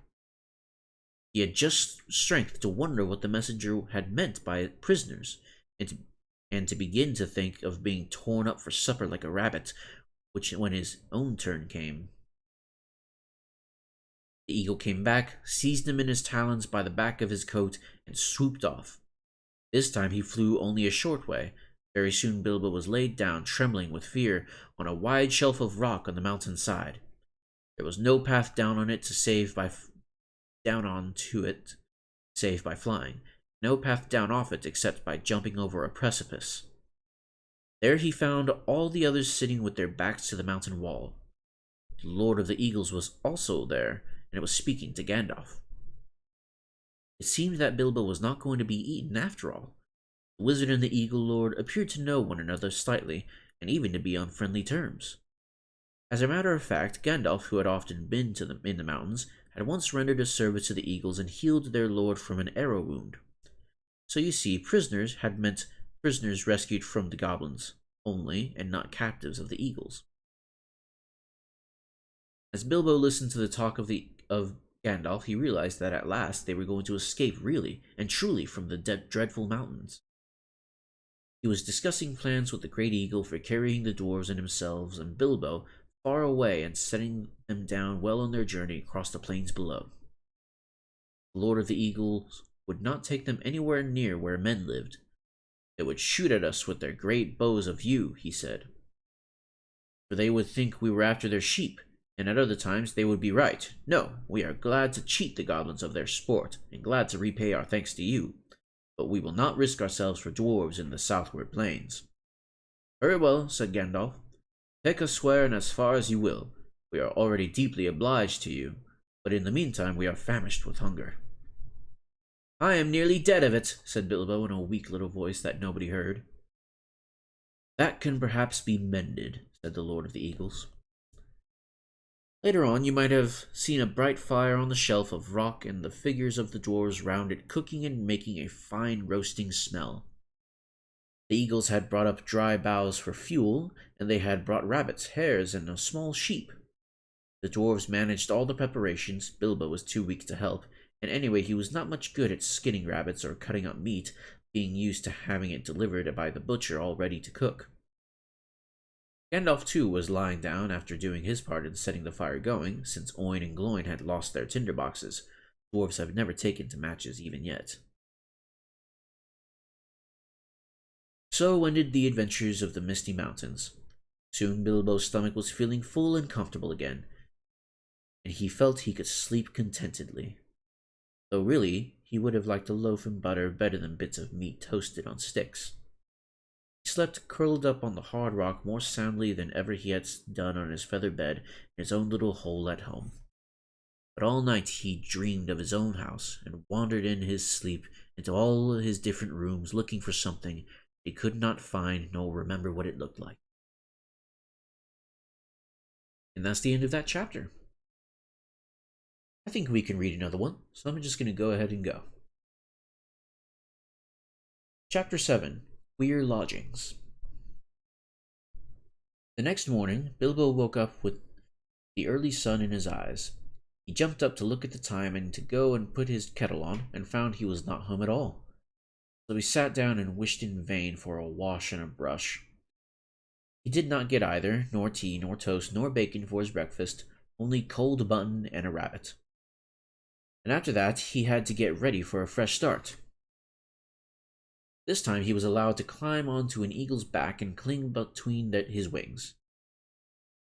He had just strength to wonder what the messenger had meant by prisoners, and to begin to think of being torn up for supper like a rabbit, when his own turn came. The eagle came back, seized him in his talons by the back of his coat, and swooped off. This time he flew only a short way. Very soon Bilbo was laid down, trembling with fear, on a wide shelf of rock on the mountain side. There was no path down onto it save by flying, no path down off it except by jumping over a precipice. There he found all the others sitting with their backs to the mountain wall. The Lord of the Eagles was also there, and it was speaking to Gandalf. It seemed that Bilbo was not going to be eaten after all. The wizard and the Eagle Lord appeared to know one another slightly, and even to be on friendly terms. As a matter of fact, Gandalf, who had often been in the mountains, had once rendered a service to the Eagles and healed their lord from an arrow wound. So you see, prisoners had meant prisoners rescued from the goblins only, and not captives of the Eagles. As Bilbo listened to the talk of Gandalf, he realized that at last they were going to escape really and truly from the dreadful mountains. He was discussing plans with the Great Eagle for carrying the dwarves and himself, and Bilbo far away and setting them down well on their journey across the plains below. The Lord of the Eagles would not take them anywhere near where men lived. They would shoot at us with their great bows of yew, he said. For they would think we were after their sheep, and at other times they would be right. No, we are glad to cheat the goblins of their sport, and glad to repay our thanks to you, but we will not risk ourselves for dwarves in the southward plains. Very well, said Gandalf. Take us where and as far as you will. We are already deeply obliged to you, but in the meantime we are famished with hunger. I am nearly dead of it, said Bilbo in a weak little voice that nobody heard. That can perhaps be mended, said the Lord of the Eagles. Later on, you might have seen a bright fire on the shelf of rock and the figures of the dwarves round it cooking and making a fine roasting smell. The eagles had brought up dry boughs for fuel, and they had brought rabbits, hares, and a small sheep. The dwarves managed all the preparations. Bilbo was too weak to help, and anyway he was not much good at skinning rabbits or cutting up meat, being used to having it delivered by the butcher all ready to cook. Gandalf too was lying down after doing his part in setting the fire going, since Oin and Gloin had lost their tinderboxes. Dwarves have never taken to matches even yet. So ended the adventures of the Misty Mountains. Soon Bilbo's stomach was feeling full and comfortable again, and he felt he could sleep contentedly. Though really, he would have liked a loaf and butter better than bits of meat toasted on sticks. He slept curled up on the hard rock more soundly than ever he had done on his feather bed in his own little hole at home. But all night he dreamed of his own house, and wandered in his sleep into all his different rooms looking for something he could not find nor remember what it looked like. And that's the end of that chapter. I think we can read another one, so I'm just going to go ahead and go. Chapter 7. Queer Lodgings. The next morning, Bilbo woke up with the early sun in his eyes. He jumped up to look at the time and to go and put his kettle on, and found he was not home at all. So he sat down and wished in vain for a wash and a brush. He did not get either, nor tea, nor toast, nor bacon for his breakfast, only cold mutton and a rabbit. And after that, he had to get ready for a fresh start. This time he was allowed to climb onto an eagle's back and cling between his wings.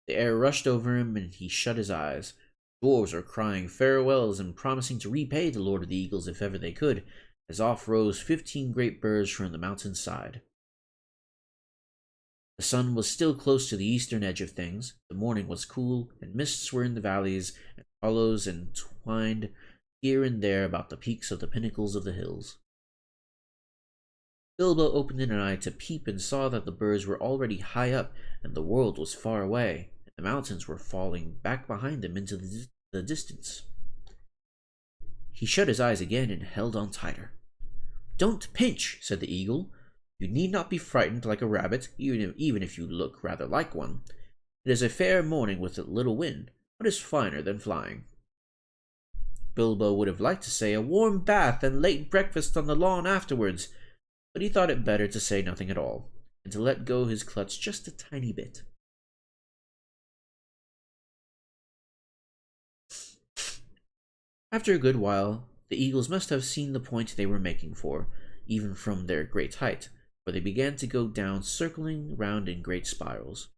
The air rushed over him, and he shut his eyes. Dwarves were crying farewells and promising to repay the Lord of the Eagles if ever they could, as off rose 15 great birds from the mountain's side. The sun was still close to the eastern edge of things. The morning was cool, and mists were in the valleys and hollows and twined here and there about the peaks of the pinnacles of the hills. Bilbo opened an eye to peep and saw that the birds were already high up, and the world was far away, and the mountains were falling back behind them into the distance. He shut his eyes again and held on tighter. "Don't pinch," said the eagle. "You need not be frightened like a rabbit, even if you look rather like one. It is a fair morning with a little wind. What is finer than flying?" Bilbo would have liked to say a warm bath and late breakfast on the lawn afterwards, but he thought it better to say nothing at all, and to let go his clutch just a tiny bit. After a good while, the eagles must have seen the point they were making for, even from their great height, for they began to go down, circling round in great spirals.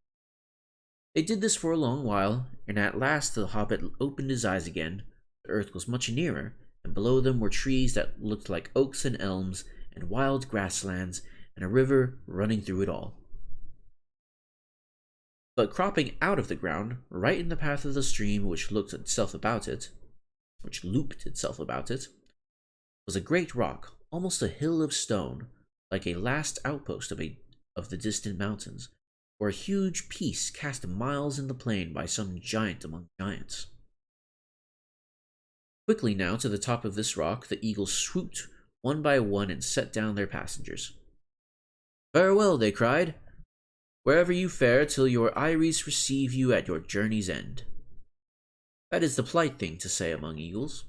They did this for a long while, and at last the hobbit opened his eyes again. The earth was much nearer, and below them were trees that looked like oaks and elms, and wild grasslands, and a river running through it all. But cropping out of the ground, right in the path of the stream which looped itself about it, was a great rock, almost a hill of stone, like a last outpost of the distant mountains, or a huge piece cast miles in the plain by some giant among giants. Quickly now to the top of this rock the eagles swooped one by one and set down their passengers. "Farewell," they cried, "wherever you fare till your eyries receive you at your journey's end." That is the polite thing to say among eagles.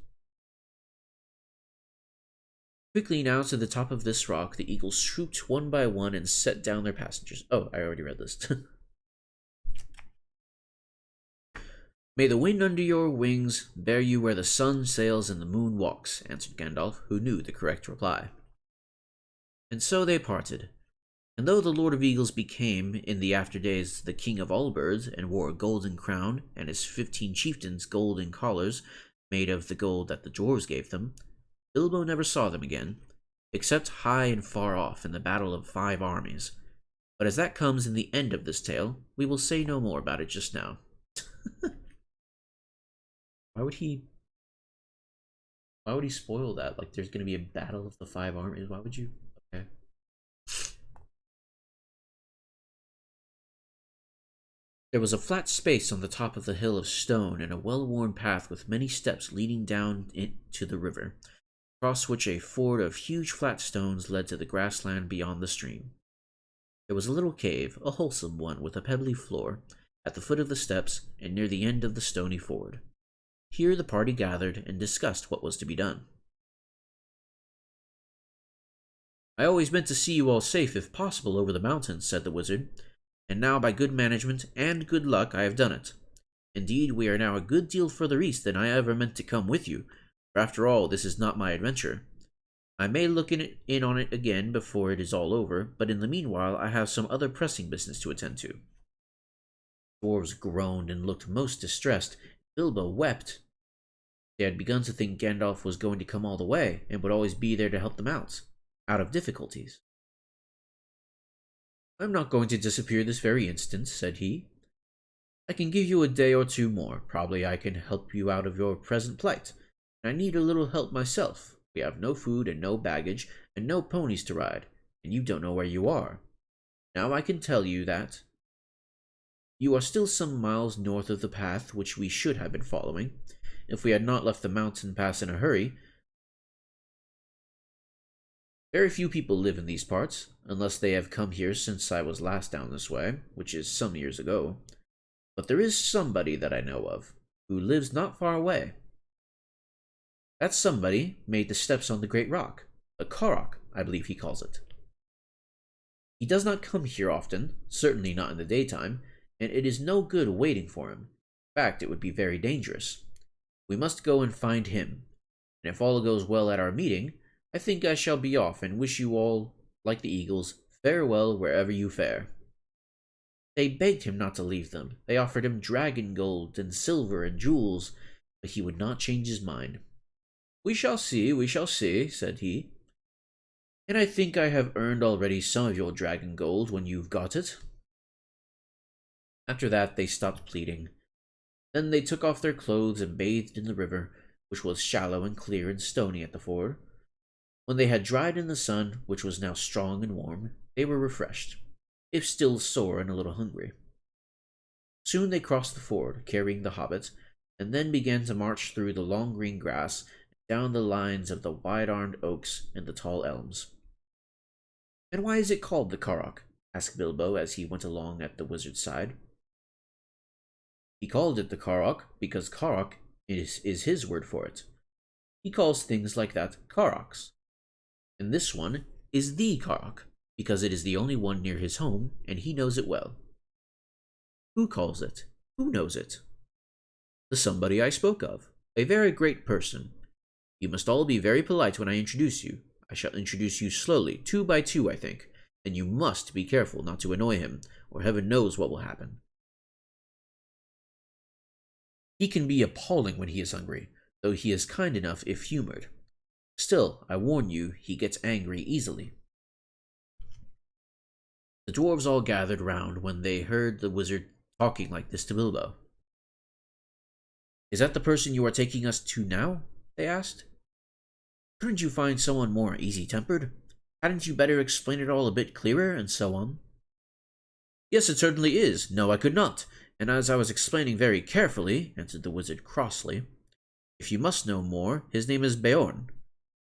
Quickly now to the top of this rock the eagles swooped one by one and set down their passengers. Oh, I already read this. May the wind under your wings bear you where the sun sails and the moon walks, answered Gandalf, who knew the correct reply. And so they parted. And though the Lord of Eagles became, in the after days, the King of all birds, and wore a golden crown, and his 15 chieftains golden collars, made of the gold that the dwarves gave them, Bilbo never saw them again, except high and far off in the battle of 5 armies. But as that comes in the end of this tale, we will say no more about it just now. Why would he spoil that? Like, there's going to be a battle of the 5 armies. Why would you? Okay. There was a flat space on the top of the hill of stone and a well-worn path with many steps leading down into the river, across which a ford of huge flat stones led to the grassland beyond the stream. There was a little cave, a wholesome one with a pebbly floor, at the foot of the steps and near the end of the stony ford. Here the party gathered and discussed what was to be done. "I always meant to see you all safe if possible over the mountains," said the wizard, "and now by good management and good luck I have done it. Indeed, we are now a good deal further east than I ever meant to come with you, for after all this is not my adventure. I may look in on it again before it is all over, but in the meanwhile I have some other pressing business to attend to." The dwarves groaned and looked most distressed. Bilbo wept. They had begun to think Gandalf was going to come all the way, and would always be there to help them out of difficulties. "I'm not going to disappear this very instant," said he. "I can give you a day or 2 more. Probably I can help you out of your present plight. And I need a little help myself. We have no food and no baggage, and no ponies to ride, and you don't know where you are. Now I can tell you that you are still some miles north of the path which we should have been following, if we had not left the mountain pass in a hurry. Very few people live in these parts, unless they have come here since I was last down this way, which is some years ago. But there is somebody that I know of, who lives not far away. That somebody made the steps on the great rock, a Korok, I believe he calls it. He does not come here often, certainly not in the daytime, and it is no good waiting for him. In fact, it would be very dangerous. We must go and find him, and if all goes well at our meeting, I think I shall be off and wish you all, like the eagles, farewell wherever you fare." They begged him not to leave them. They offered him dragon gold and silver and jewels, but he would not change his mind. We shall see, said he. "And I think I have earned already some of your dragon gold when you've got it." After that they stopped pleading. Then they took off their clothes and bathed in the river, which was shallow and clear and stony at the ford. When they had dried in the sun, which was now strong and warm, they were refreshed, if still sore and a little hungry. Soon they crossed the ford, carrying the Hobbit, and then began to march through the long green grass, down the lines of the wide-armed oaks and the tall elms. "And why is it called the Korok?" asked Bilbo as he went along at the wizard's side. "He called it the Korok because Korok is his word for it. He calls things like that Koroks. And this one is the Korok, because it is the only one near his home, and he knows it well." "Who calls it? Who knows it?" "The somebody I spoke of, a very great person. You must all be very polite when I introduce you. I shall introduce you slowly, 2 by 2, I think, and you must be careful not to annoy him, or heaven knows what will happen. He can be appalling when he is hungry, though he is kind enough if humored. Still, I warn you, he gets angry easily." The dwarves all gathered round when they heard the wizard talking like this to Bilbo. "Is that the person you are taking us to now?" they asked. "Couldn't you find someone more easy-tempered? Hadn't you better explain it all a bit clearer, and so on?" "Yes, it certainly is. No, I could not. And as I was explaining very carefully," answered the wizard crossly, "if you must know more, his name is Beorn.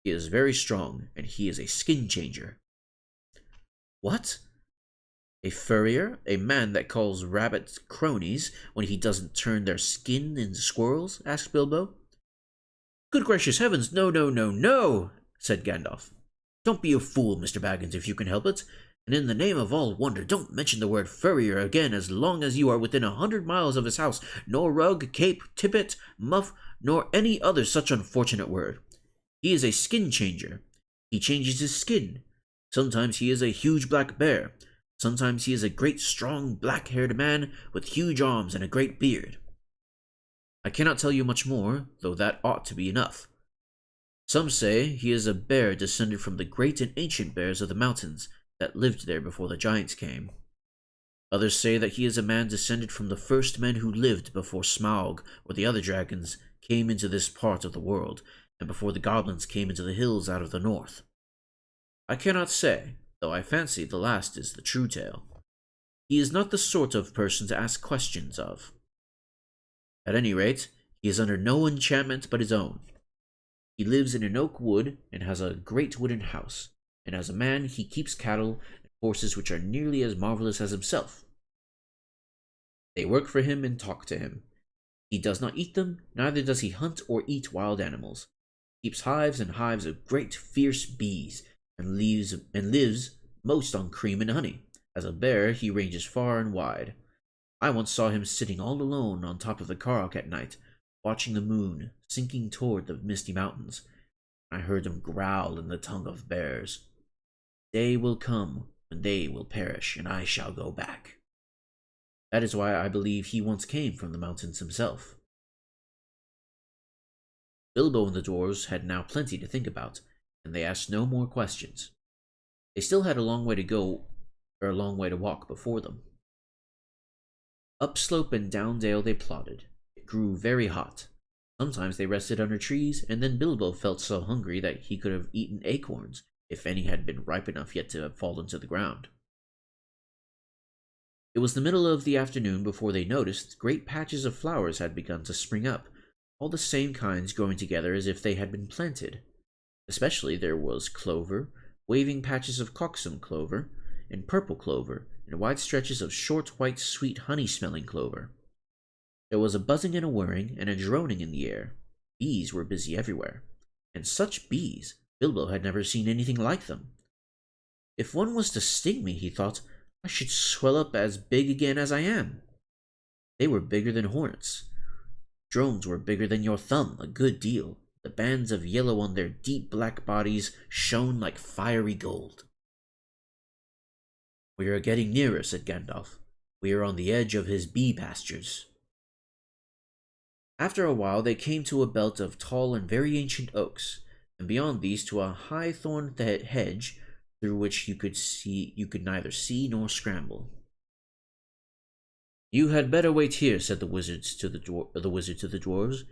He is very strong, and he is a skin-changer." "What? A furrier? A man that calls rabbits cronies when he doesn't turn their skin into squirrels?" asked Bilbo. "Good gracious heavens, no, no, no, no!" said Gandalf. "Don't be a fool, Mr. Baggins, if you can help it. And in the name of all wonder, don't mention the word furrier again as long as you are within 100 miles of his house, nor rug, cape, tippet, muff, nor any other such unfortunate word. He is a skin changer. He changes his skin. Sometimes he is a huge black bear. Sometimes he is a great strong black-haired man with huge arms and a great beard. I cannot tell you much more, though that ought to be enough. Some say he is a bear descended from the great and ancient bears of the mountains that lived there before the giants came. Others say that he is a man descended from the first men who lived before Smaug or the other dragons came into this part of the world, and before the goblins came into the hills out of the north. I cannot say, though I fancy the last is the true tale. He is not the sort of person to ask questions of. At any rate, he is under no enchantment but his own. He lives in an oak wood and has a great wooden house, and as a man he keeps cattle and horses which are nearly as marvelous as himself. They work for him and talk to him. He does not eat them, neither does he hunt or eat wild animals. He keeps hives and hives of great fierce bees, and lives most on cream and honey. As a bear, he ranges far and wide. I once saw him sitting all alone on top of the Karok at night, watching the moon sinking toward the misty mountains. I heard him growl in the tongue of bears. Day will come when they will perish, and I shall go back. That is why I believe he once came from the mountains himself. Bilbo and the dwarves had now plenty to think about, and they asked no more questions. They still had a long way to go, or a long way to walk before them. Upslope and down dale they plodded. It grew very hot. Sometimes they rested under trees, and then Bilbo felt so hungry that he could have eaten acorns, if any had been ripe enough yet to have fallen to the ground. It was the middle of the afternoon before they noticed great patches of flowers had begun to spring up, all the same kinds growing together as if they had been planted. Especially there was clover, waving patches of coxswain clover, and purple clover, and wide stretches of short white sweet honey-smelling clover. There was a buzzing and a whirring and a droning in the air. Bees were busy everywhere. And such bees! Bilbo had never seen anything like them. If one was to sting me, he thought, I should swell up as big again as I am. They were bigger than hornets. Drones were bigger than your thumb, a good deal. The bands of yellow on their deep black bodies shone like fiery gold. We are getting nearer, said Gandalf. We are on the edge of his bee pastures. After a while they came to a belt of tall and very ancient oaks, and beyond these to a high thorn hedge through which you could neither see nor scramble. You had better wait here, said the wizard to the dwarves,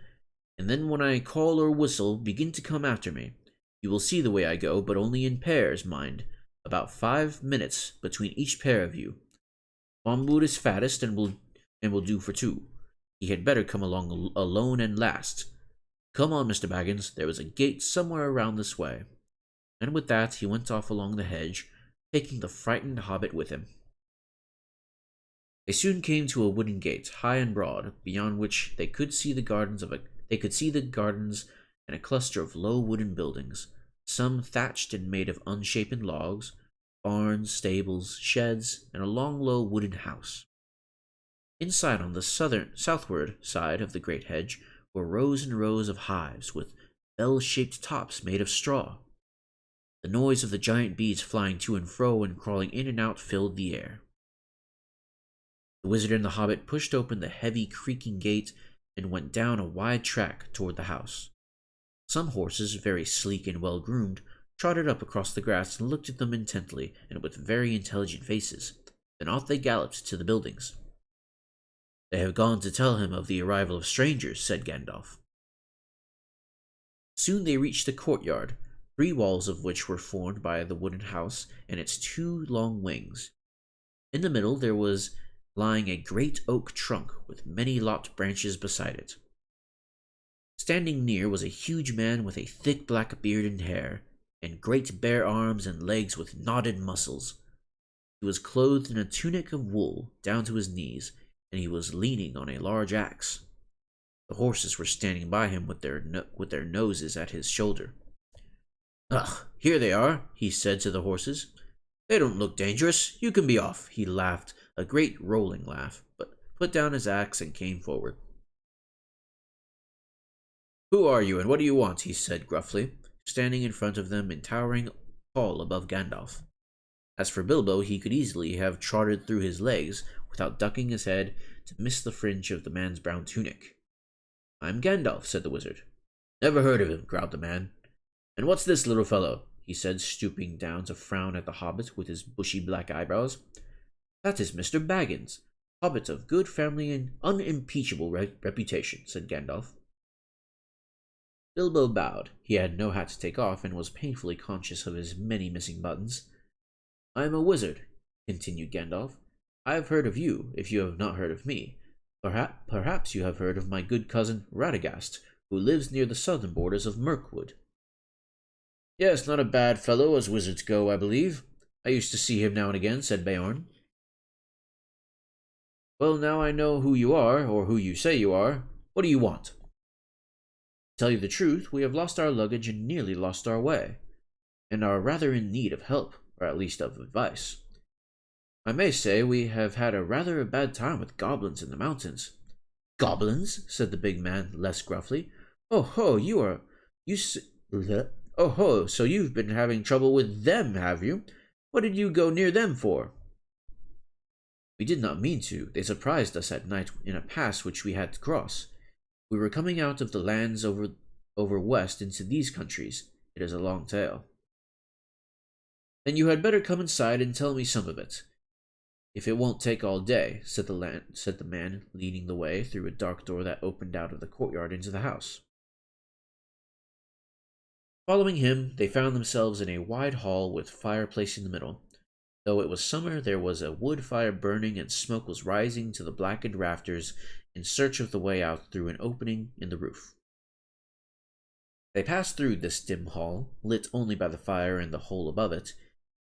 and then when I call or whistle, begin to come after me. You will see the way I go, but only in pairs, mind. About 5 minutes between each pair of you. Bombwood is fattest and will do for 2. He had better come along alone and last. Come on, Mr. Baggins, there is a gate somewhere around this way. And with that he went off along the hedge, taking the frightened hobbit with him. They soon came to a wooden gate, high and broad, beyond which they could see the gardens and a cluster of low wooden buildings, some thatched and made of unshapen logs, barns, stables, sheds, and a long low wooden house. Inside on the southward side of the great hedge were rows and rows of hives with bell-shaped tops made of straw. The noise of the giant bees flying to and fro and crawling in and out filled the air. The wizard and the hobbit pushed open the heavy creaking gate and went down a wide track toward the house. Some horses, very sleek and well-groomed, trotted up across the grass and looked at them intently and with very intelligent faces. Then off they galloped to the buildings. They have gone to tell him of the arrival of strangers, said Gandalf. Soon they reached the courtyard, 3 walls of which were formed by the wooden house and its 2 long wings. In the middle there was lying a great oak trunk with many lopped branches beside it. Standing near was a huge man with a thick black beard and hair, and great bare arms and legs with knotted muscles. He was clothed in a tunic of wool down to his knees, and he was leaning on a large axe. The horses were standing by him with their noses at his shoulder. Ugh, here they are, he said to the horses. They don't look dangerous. You can be off. He laughed, a great rolling laugh, but put down his axe and came forward. Who are you, and what do you want? He said gruffly, standing in front of them in towering hall above Gandalf. As for Bilbo, he could easily have trotted through his legs without ducking his head to miss the fringe of the man's brown tunic. I'm Gandalf, said the wizard. Never heard of him, growled the man. And what's this little fellow? He said, stooping down to frown at the hobbit with his bushy black eyebrows. That is Mr. Baggins, hobbit of good family and unimpeachable reputation, said Gandalf. Bilbo bowed. He had no hat to take off and was painfully conscious of his many missing buttons. I am a wizard, continued Gandalf. I have heard of you, if you have not heard of me. Perhaps you have heard of my good cousin Radagast, who lives near the southern borders of Mirkwood. Yes, not a bad fellow as wizards go, I believe. I used to see him now and again, said Beorn. Well, now I know who you are, or who you say you are. What do you want? To tell you the truth, we have lost our luggage and nearly lost our way, and are rather in need of help, or at least of advice. I may say we have had rather a bad time with goblins in the mountains. Goblins? Said the big man, less gruffly. Oh ho, oh ho, so you've been having trouble with them, have you? What did you go near them for? We did not mean to. They surprised us at night in a pass which we had to cross. We were coming out of the lands over west into these countries. It is a long tale. Then you had better come inside and tell me some of it. If it won't take all day, said the man, leading the way through a dark door that opened out of the courtyard into the house. Following him, they found themselves in a wide hall with fireplace in the middle. Though it was summer, there was a wood fire burning and smoke was rising to the blackened rafters in search of the way out through an opening in the roof. They passed through this dim hall, lit only by the fire and the hole above it,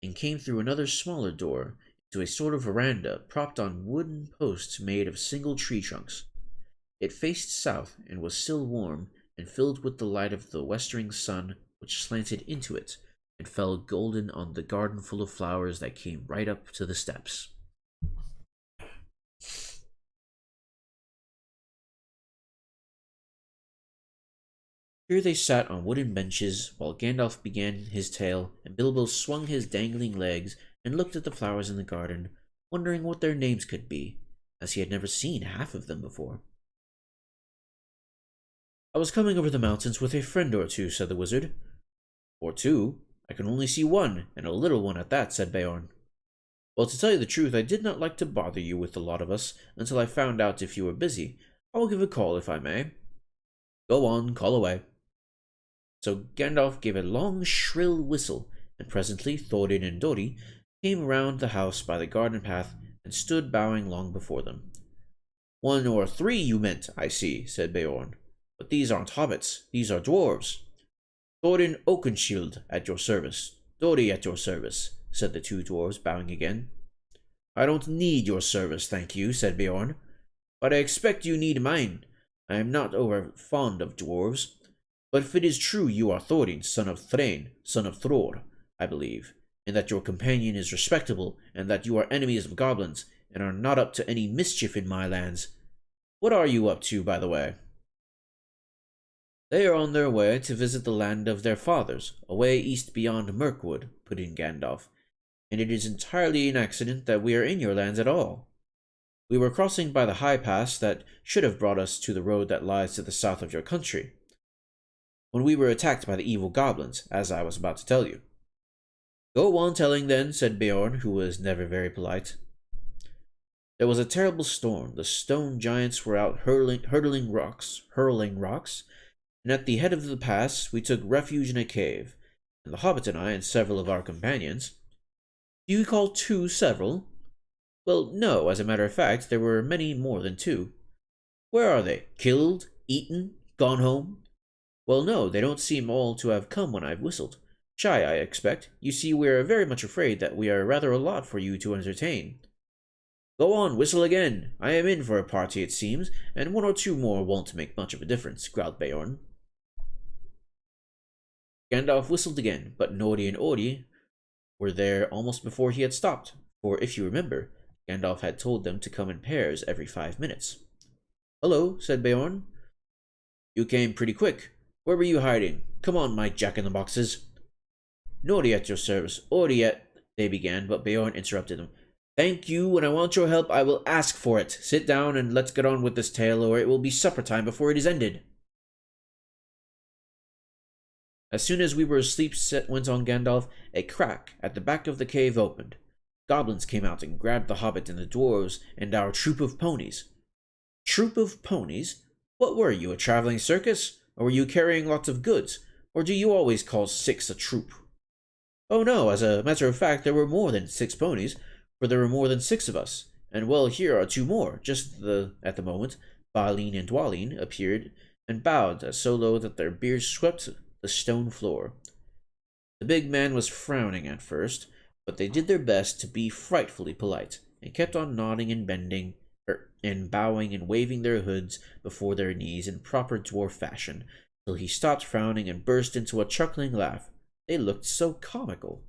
and came through another smaller door to a sort of veranda propped on wooden posts made of single tree trunks. It faced south and was still warm and filled with the light of the westering sun, which slanted into it and fell golden on the garden full of flowers that came right up to the steps. Here they sat on wooden benches while Gandalf began his tale and Bilbo swung his dangling legs and looked at the flowers in the garden, wondering what their names could be, as he had never seen half of them before. I was coming over the mountains with a friend or two, said the wizard. Or two? I can only see one, and a little one at that, said Beorn. Well, to tell you the truth, I did not like to bother you with the lot of us until I found out if you were busy. I will give a call if I may. Go on, call away. So Gandalf gave a long, shrill whistle, and presently Thorin and Dori came around the house by the garden path and stood bowing long before them. 1 or 3 you meant, I see, said Beorn. But these aren't hobbits, these are dwarves. Thorin Oakenshield at your service, Dori at your service, said the 2 dwarves, bowing again. I don't need your service, thank you, said Beorn. But I expect you need mine. I am not over fond of dwarves. But if it is true you are Thorin, son of Thrain, son of Thror, I believe, and that your companion is respectable, and that you are enemies of goblins, and are not up to any mischief in my lands, what are you up to, by the way? They are on their way to visit the land of their fathers, away east beyond Mirkwood, put in Gandalf, and it is entirely an accident that we are in your lands at all. We were crossing by the high pass that should have brought us to the road that lies to the south of your country, when we were attacked by the evil goblins, as I was about to tell you. Go on telling then, said Beorn, who was never very polite. There was a terrible storm. The stone giants were out hurling rocks, and at the head of the pass we took refuge in a cave, and the hobbit and I and several of our companions. Do you call 2 several? Well, no, as a matter of fact, there were many more than 2. Where are they? Killed? Eaten? Gone home? Well, no, they don't seem all to have come when I've whistled. Shy, I expect. You see, we are very much afraid that we are rather a lot for you to entertain. Go on, whistle again. I am in for a party, it seems, and 1 or 2 more won't make much of a difference, growled Beorn. Gandalf whistled again, but Nori and Ori were there almost before he had stopped, for if you remember, Gandalf had told them to come in pairs every 5 minutes. "Hello," said Beorn. "You came pretty quick. Where were you hiding? Come on, my jack-in-the-boxes." "Naughty at your service, Ordy at—" they began, but Beorn interrupted them. "Thank you. When I want your help, I will ask for it. Sit down and let's get on with this tale, or it will be supper time before it is ended." As soon as we were asleep, went on Gandalf, a crack at the back of the cave opened. Goblins came out and grabbed the hobbit and the dwarves and our troop of ponies. Troop of ponies? What were you, a traveling circus? Or were you carrying lots of goods? Or do you always call 6 a troop? "Oh no, as a matter of fact, there were more than 6 ponies, for there were more than 6 of us. And well, here are 2 more." At the moment, Balin and Dwalin appeared and bowed so low that their beards swept the stone floor. The big man was frowning at first, but they did their best to be frightfully polite, and kept on nodding and bending, and bowing and waving their hoods before their knees in proper dwarf fashion, till he stopped frowning and burst into a chuckling laugh. They looked so comical.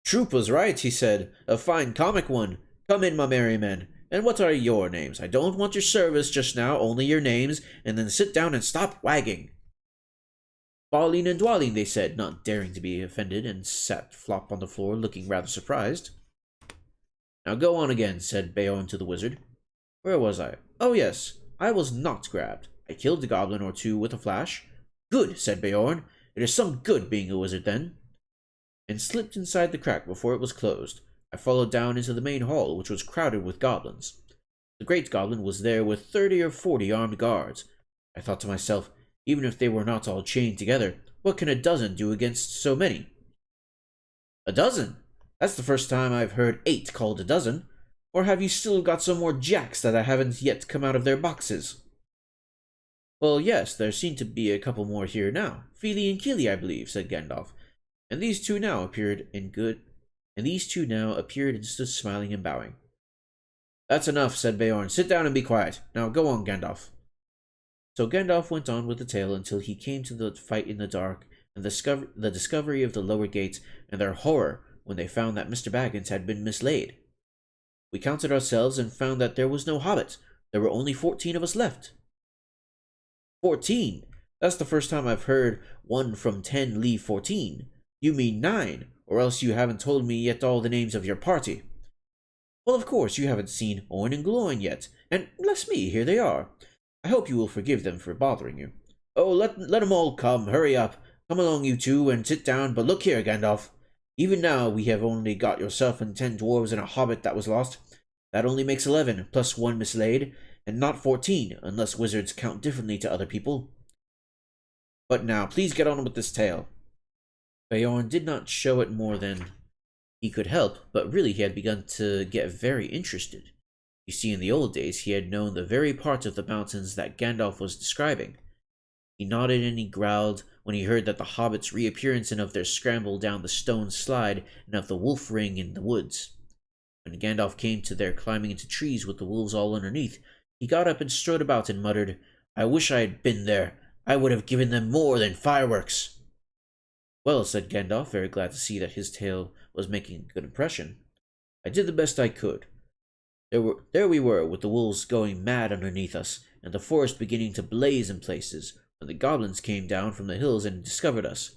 "Troop was right," he said. "A fine comic one. Come in, my merry men. And what are your names? I don't want your service just now, only your names, and then sit down and stop wagging." "Balin and Dwalin," they said, not daring to be offended, and sat flop on the floor, looking rather surprised. "Now go on again," said Beorn to the wizard. "Where was I? Oh yes, I was not grabbed. I killed a goblin or 2 with a flash." "Good," said Beorn. "It is some good being a wizard, then." And slipped inside the crack before it was closed. I followed down into the main hall, which was crowded with goblins. The great goblin was there with 30 or 40 armed guards. I thought to myself, even if they were not all chained together, what can a dozen do against so many? "A dozen? That's the first time I've heard 8 called a dozen. Or have you still got some more jacks that I haven't yet come out of their boxes?" "Well, yes, there seem to be a couple more here now. Fili and Kili, I believe," said Gandalf. And these two now appeared and stood smiling and bowing. "That's enough," said Beorn. "Sit down and be quiet. Now go on, Gandalf." So Gandalf went on with the tale until he came to the fight in the dark, and the discovery of the lower gates, and their horror when they found that Mr. Baggins had been mislaid. We counted ourselves and found that there was no hobbit. There were only 14 of us left. 14? That's the first time I've heard one from 10 leave 14. You mean 9, or else you haven't told me yet all the names of your party. Well, of course, you haven't seen Oin and Gloin yet, and bless me, here they are. I hope you will forgive them for bothering you. Oh, let 'em all come, hurry up. Come along, you two, and sit down, but look here, Gandalf. Even now we have only got yourself and 10 dwarves and a hobbit that was lost. That only makes 11, plus 1 mislaid, and not 14, unless wizards count differently to other people. But now, please get on with this tale." Beorn did not show it more than he could help, but really he had begun to get very interested. You see, in the old days, he had known the very part of the mountains that Gandalf was describing. He nodded and he growled when he heard that the hobbits' reappearance and of their scramble down the stone slide and of the wolf ring in the woods. When Gandalf came to their climbing into trees with the wolves all underneath, he got up and strode about and muttered, "I wish I had been there. I would have given them more than fireworks." "Well," said Gandalf, very glad to see that his tale was making a good impression, "I did the best I could. There we were, with the wolves going mad underneath us, and the forest beginning to blaze in places, when the goblins came down from the hills and discovered us.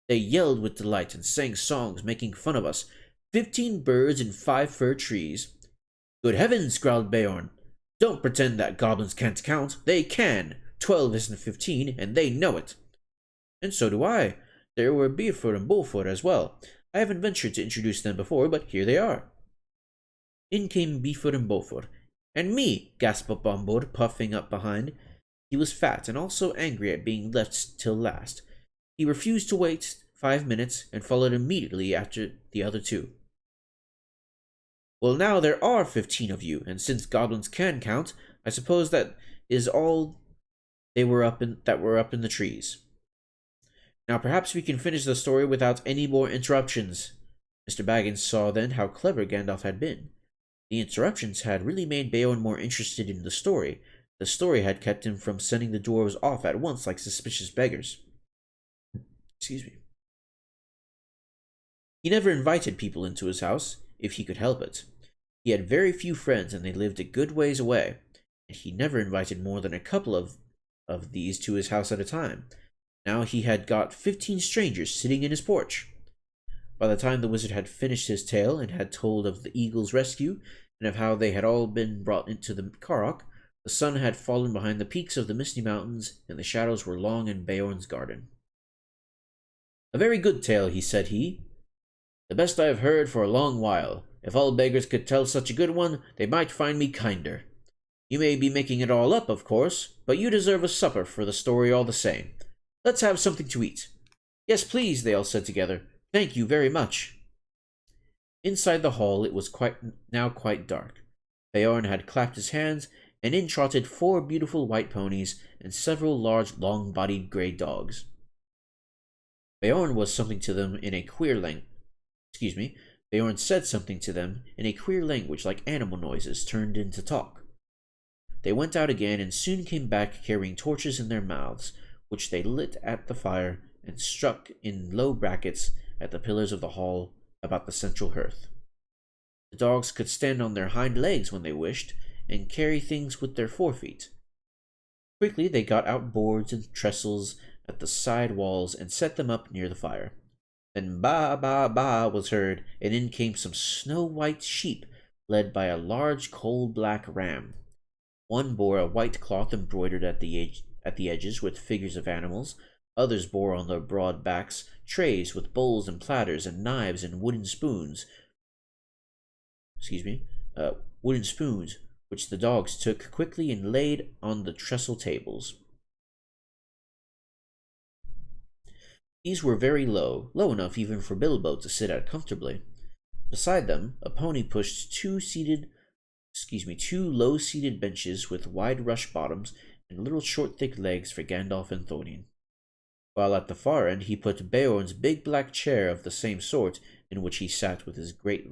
They yelled with delight and sang songs, making fun of us. 15 birds and 5 fir trees." "Good heavens!" growled Beorn. "Don't pretend that goblins can't count. They can. 12 isn't 15, and they know it." "And so do I. There were Beerfoot and Bullfoot as well. I haven't ventured to introduce them before, but here they are." In came Beeffoot and Bullfoot. "And me," gasped Bombard, puffing up behind. He was fat and also angry at being left till last. He refused to wait 5 minutes and followed immediately after the other 2. "Well, now there are 15 of you, and since goblins can count, I suppose that is all that were up in the trees. Now perhaps we can finish the story without any more interruptions." Mr. Baggins saw then how clever Gandalf had been. The interruptions had really made Beorn more interested in the story. The story had kept him from sending the dwarves off at once like suspicious beggars. Excuse me. He never invited people into his house, if he could help it. He had very few friends, and they lived a good ways away, and he never invited more than a couple of these to his house at a time. Now he had got 15 strangers sitting in his porch. By the time the wizard had finished his tale and had told of the eagle's rescue and of how they had all been brought into the Karok, the sun had fallen behind the peaks of the misty mountains, and the shadows were long in Beorn's garden. "A very good tale," said he. "The best I have heard for a long while. If all beggars could tell such a good one, they might find me kinder. You may be making it all up, of course, but you deserve a supper for the story all the same. Let's have something to eat." "Yes, please," they all said together. "Thank you very much." Inside the hall it was now quite dark. Beorn had clapped his hands, and in trotted 4 beautiful white ponies and several large long-bodied grey dogs. Beorn was something to them in a queer Beorn said something to them in a queer language like animal noises turned into talk. They went out again and soon came back carrying torches in their mouths, which they lit at the fire and struck in low brackets at the pillars of the hall about the central hearth. The dogs could stand on their hind legs when they wished, and carry things with their forefeet. Quickly they got out boards and trestles at the side walls and set them up near the fire. Then ba ba ba was heard, and in came some snow-white sheep, led by a large coal-black ram. One bore a white cloth embroidered at the edges with figures of animals. Others bore on their broad backs trays with bowls and platters and knives and wooden spoons, which the dogs took quickly and laid on the trestle tables. These were very low enough even for Bilbo to sit at comfortably. Beside them, a pony pushed two low-seated benches with wide rush bottoms and little short thick legs for Gandalf and Thorin, while at the far end he put Beorn's big black chair of the same sort, in which he sat with his great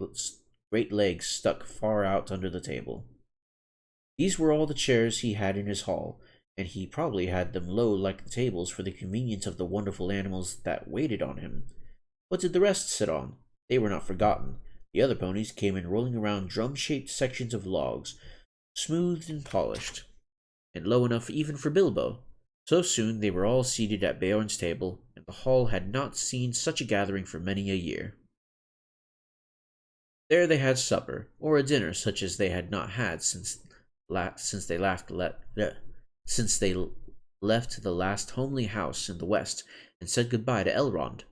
legs stuck far out under the table. These were all the chairs he had in his hall, and he probably had them low like the tables for the convenience of the wonderful animals that waited on him. What did the rest sit on? They were not forgotten. The other ponies came in rolling around drum-shaped sections of logs, smoothed and polished, and low enough even for Bilbo. So soon they were all seated at Beorn's table, and the hall had not seen such a gathering for many a year. There they had supper, or a dinner such as they had not had since they left the last homely house in the west and said goodbye to Elrond.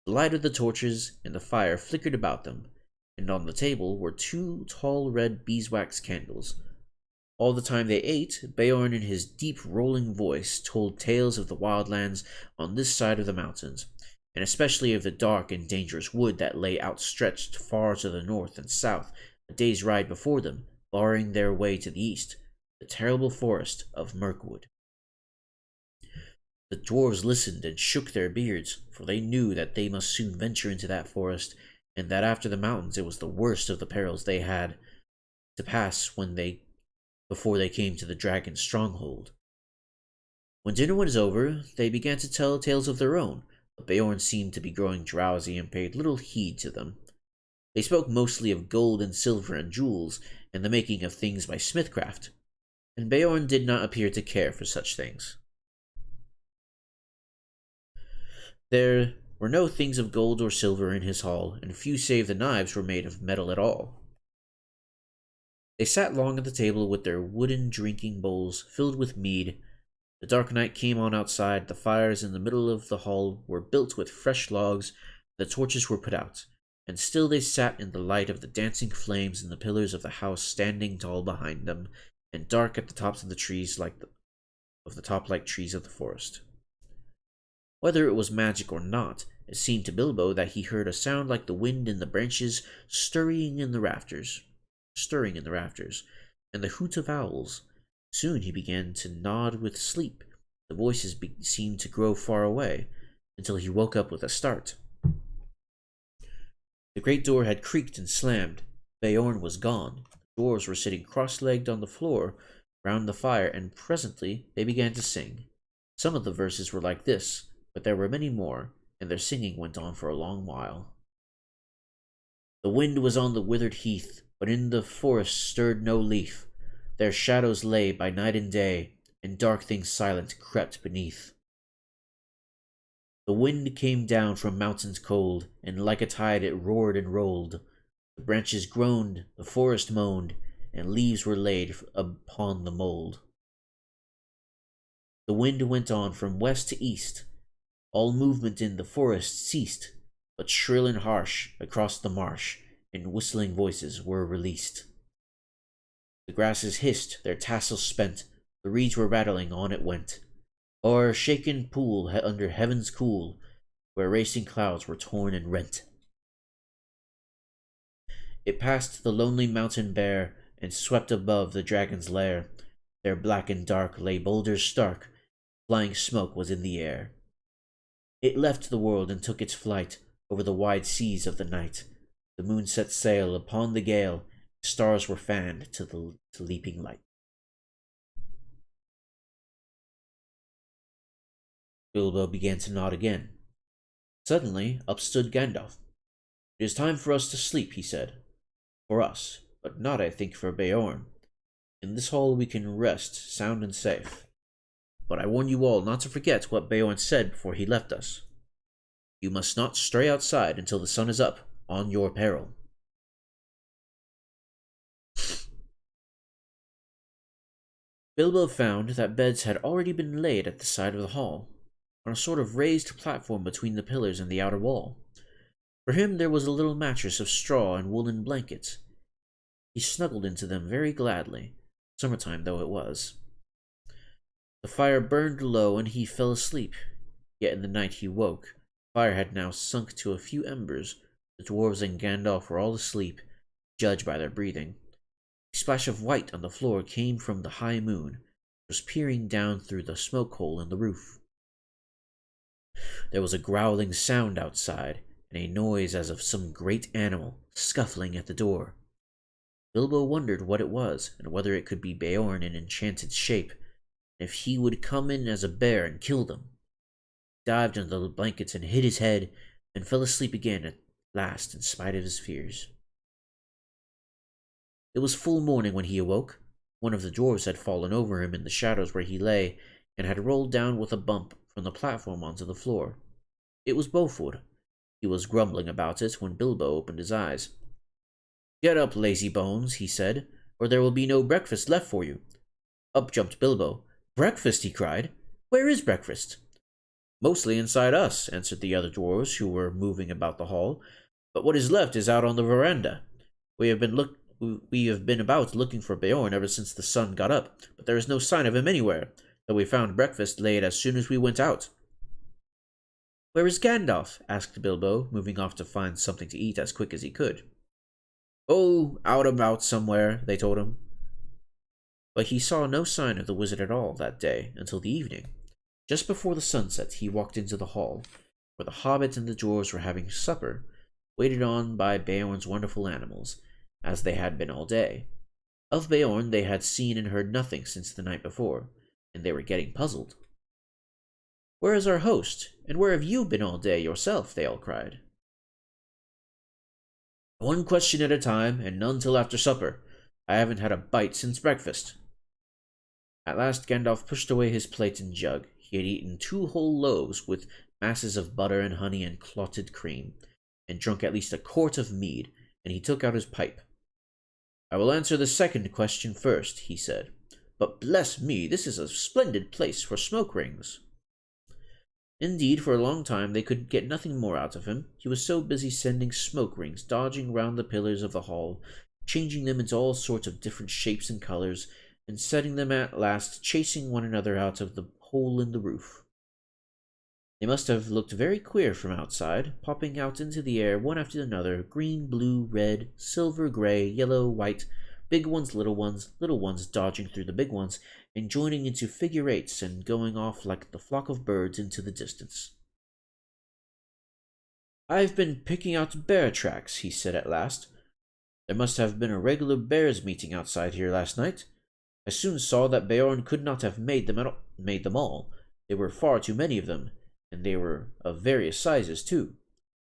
The light of the torches and the fire flickered about them, and on the table were 2 tall red beeswax candles. All the time they ate, Beorn in his deep rolling voice told tales of the wildlands on this side of the mountains, and especially of the dark and dangerous wood that lay outstretched far to the north and south, a day's ride before them, barring their way to the east, the terrible forest of Mirkwood. The dwarves listened and shook their beards, for they knew that they must soon venture into that forest, and that after the mountains it was the worst of the perils they had to pass before they came to the dragon's stronghold. When dinner was over, they began to tell tales of their own, but Beorn seemed to be growing drowsy and paid little heed to them. They spoke mostly of gold and silver and jewels, and the making of things by smithcraft, and Beorn did not appear to care for such things. There were no things of gold or silver in his hall, and few save the knives were made of metal at all. They sat long at the table with their wooden drinking bowls filled with mead. The dark night came on outside. The fires in the middle of the hall were built with fresh logs. The torches were put out, and still they sat in the light of the dancing flames, and the pillars of the house standing tall behind them, and dark at the tops of the trees like trees of the forest. Whether it was magic or not, it seemed to Bilbo that he heard a sound like the wind in the branches stirring in the rafters, and the hoot of owls. Soon he began to nod with sleep. The voices seemed to grow far away, until he woke up with a start. The great door had creaked and slammed. Beorn was gone. The dwarves were sitting cross-legged on the floor round the fire, and presently they began to sing. Some of the verses were like this, but there were many more, and their singing went on for a long while. The wind was on the withered heath, but in the forest stirred no leaf. Their shadows lay by night and day, and dark things silent crept beneath. The wind came down from mountains cold, and like a tide it roared and rolled. The branches groaned, the forest moaned, and leaves were laid upon the mould. The wind went on from west to east. All movement in the forest ceased, but shrill and harsh across the marsh, and whistling voices were released. The grasses hissed, their tassels spent, the reeds were rattling, on it went, o'er a shaken pool under heaven's cool, where racing clouds were torn and rent. It passed the lonely mountain bare, and swept above the dragon's lair. There black and dark lay boulders stark, flying smoke was in the air. It left the world and took its flight over the wide seas of the night. The moon set sail upon the gale, stars were fanned to leaping light. Bilbo began to nod again. Suddenly, up stood Gandalf. "It is time for us to sleep," he said. "For us, but not, I think, for Beorn. In this hall we can rest, sound and safe. But I warn you all not to forget what Beorn said before he left us. You must not stray outside until the sun is up, on your peril." Bilbo found that beds had already been laid at the side of the hall, on a sort of raised platform between the pillars and the outer wall. For him there was a little mattress of straw and woolen blankets. He snuggled into them very gladly, summertime though it was. The fire burned low and he fell asleep, yet in the night he woke. The fire had now sunk to a few embers. The dwarves and Gandalf were all asleep, judged by their breathing. A splash of white on the floor came from the high moon, which was peering down through the smoke hole in the roof. There was a growling sound outside, and a noise as of some great animal scuffling at the door. Bilbo wondered what it was, and whether it could be Beorn in enchanted shape, and if he would come in as a bear and kill them. He dived under the blankets and hid his head, and fell asleep again at last in spite of his fears. It was full morning when he awoke. One of the dwarves had fallen over him in the shadows where he lay, and had rolled down with a bump from the platform onto the floor. It was Bofur. He was grumbling about it when Bilbo opened his eyes. "Get up, lazy bones," he said, "or there will be no breakfast left for you." Up jumped Bilbo. "Breakfast!" he cried. "Where is breakfast?" "Mostly inside us," answered the other dwarves who were moving about the hall, "but what is left is out on the veranda. We have been about looking for Beorn ever since the sun got up, but there is no sign of him anywhere, though we found breakfast laid as soon as we went out." "Where is Gandalf?" asked Bilbo, moving off to find something to eat as quick as he could. "Oh, out about somewhere," they told him. But he saw no sign of the wizard at all that day until the evening. Just before the sunset, he walked into the hall, where the Hobbit and the dwarves were having supper, waited on by Beorn's wonderful animals, as they had been all day. Of Beorn they had seen and heard nothing since the night before, and they were getting puzzled. "Where is our host, and where have you been all day yourself?" they all cried. "One question at a time, and none till after supper. I haven't had a bite since breakfast." At last Gandalf pushed away his plate and jug. He had eaten 2 whole loaves with masses of butter and honey and clotted cream, and drunk at least a quart of mead, and he took out his pipe. "I will answer the second question first," he said. "But bless me, this is a splendid place for smoke rings." Indeed, for a long time they could get nothing more out of him. He was so busy sending smoke rings, dodging round the pillars of the hall, changing them into all sorts of different shapes and colors, and setting them at last chasing one another out of the hole in the roof. They must have looked very queer from outside, popping out into the air one after another, green, blue, red, silver, gray, yellow, white, big ones, little ones dodging through the big ones, and joining into figure eights and going off like the flock of birds into the distance. "I've been picking out bear tracks," he said at last. "There must have been a regular bears' meeting outside here last night. I soon saw that Beorn could not have made them all. There were far too many of them, and they were of various sizes too.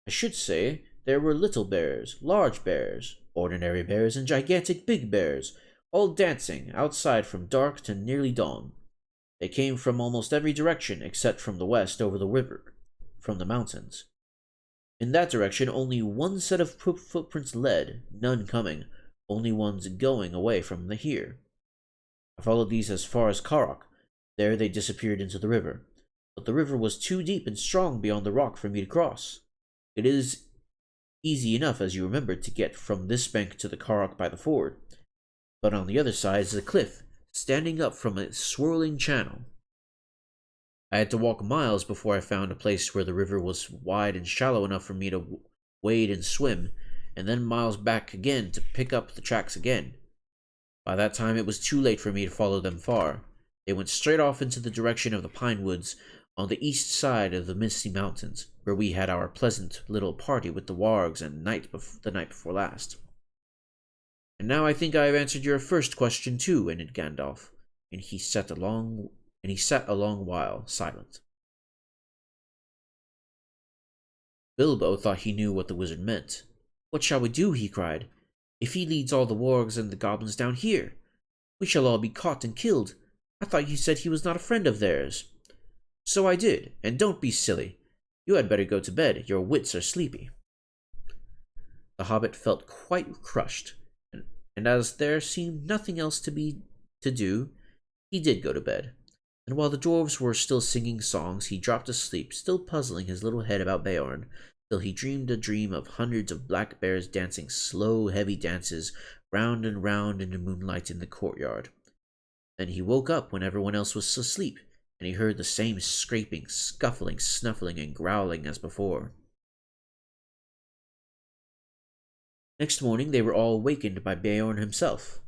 I should say there were little bears, large bears, ordinary bears, and gigantic big bears, all dancing outside from dark to nearly dawn. They came from almost every direction except from the west over the river, from the mountains. In that direction only one set of footprints led, none coming, only ones going away from the here. I followed these as far as Karok. There they disappeared into the river. But the river was too deep and strong beyond the rock for me to cross. It is easy enough, as you remember, to get from this bank to the Karok by the ford. But on the other side is a cliff, standing up from a swirling channel. I had to walk miles before I found a place where the river was wide and shallow enough for me to wade and swim, and then miles back again to pick up the tracks again. By that time it was too late for me to follow them far. They went straight off into the direction of the pine woods on the east side of the Misty Mountains, where we had our pleasant little party with the wargs the night before last. And now I think I have answered your first question too, ended Gandalf, and he sat a long while silent. Bilbo thought he knew what the wizard meant. "What shall we do?" he cried. "If he leads all the wargs and the goblins down here, we shall all be caught and killed. I thought you said he was not a friend of theirs." "So I did, and don't be silly. You had better go to bed. Your wits are sleepy." The hobbit felt quite crushed, and as there seemed nothing else to do, he did go to bed. And while the dwarves were still singing songs, he dropped asleep, still puzzling his little head about Beorn, till he dreamed a dream of hundreds of black bears dancing slow, heavy dances round and round in the moonlight in the courtyard. Then he woke up when everyone else was asleep, and he heard the same scraping, scuffling, snuffling, and growling as before. Next morning they were all wakened by Beorn himself.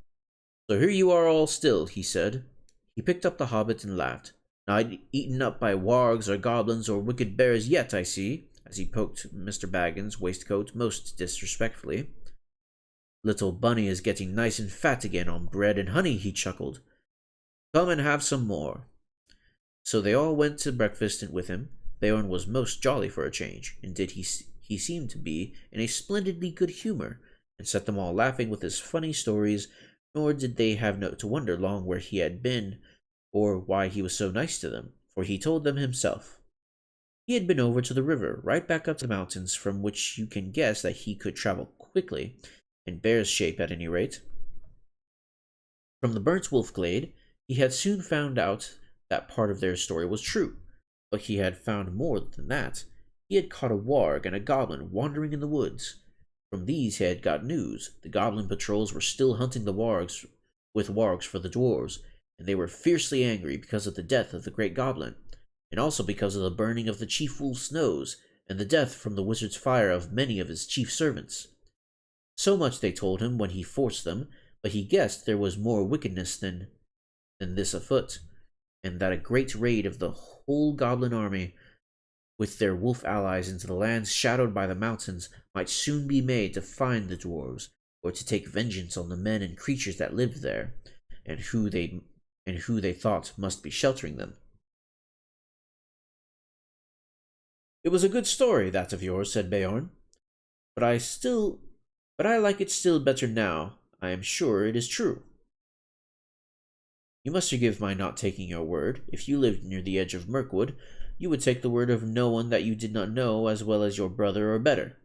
"So here you are all still," he said. He picked up the hobbit and laughed. "Not eaten up by wargs or goblins or wicked bears yet, I see," as he poked Mr. Baggin's waistcoat most disrespectfully. "Little Bunny is getting nice and fat again on bread and honey," he chuckled. "Come and have some more." So they all went to breakfast with him. Beorn was most jolly for a change. Indeed, he seemed to be in a splendidly good humor, and set them all laughing with his funny stories, nor did they have to wonder long where he had been, or why he was so nice to them, for he told them himself. He had been over to the river, right back up to the mountains, from which you can guess that he could travel quickly, in bear's shape at any rate. From the burnt wolf glade, he had soon found out that part of their story was true, but he had found more than that. He had caught a warg and a goblin wandering in the woods. From these he had got news. The goblin patrols were still hunting the wargs for the dwarves, and they were fiercely angry because of the death of the great goblin, and also because of the burning of the chief wolf's nose, and the death from the wizard's fire of many of his chief servants. So much they told him when he forced them, but he guessed there was more wickedness than this afoot, and that a great raid of the whole goblin army with their wolf allies into the lands shadowed by the mountains might soon be made to find the dwarves, or to take vengeance on the men and creatures that lived there, and who they thought must be sheltering them. "It was a good story, that of yours," said Beorn, but I like it still better now. I am sure it is true." "You must forgive my not taking your word. If you lived near the edge of Mirkwood, you would take the word of no one that you did not know as well as your brother or better.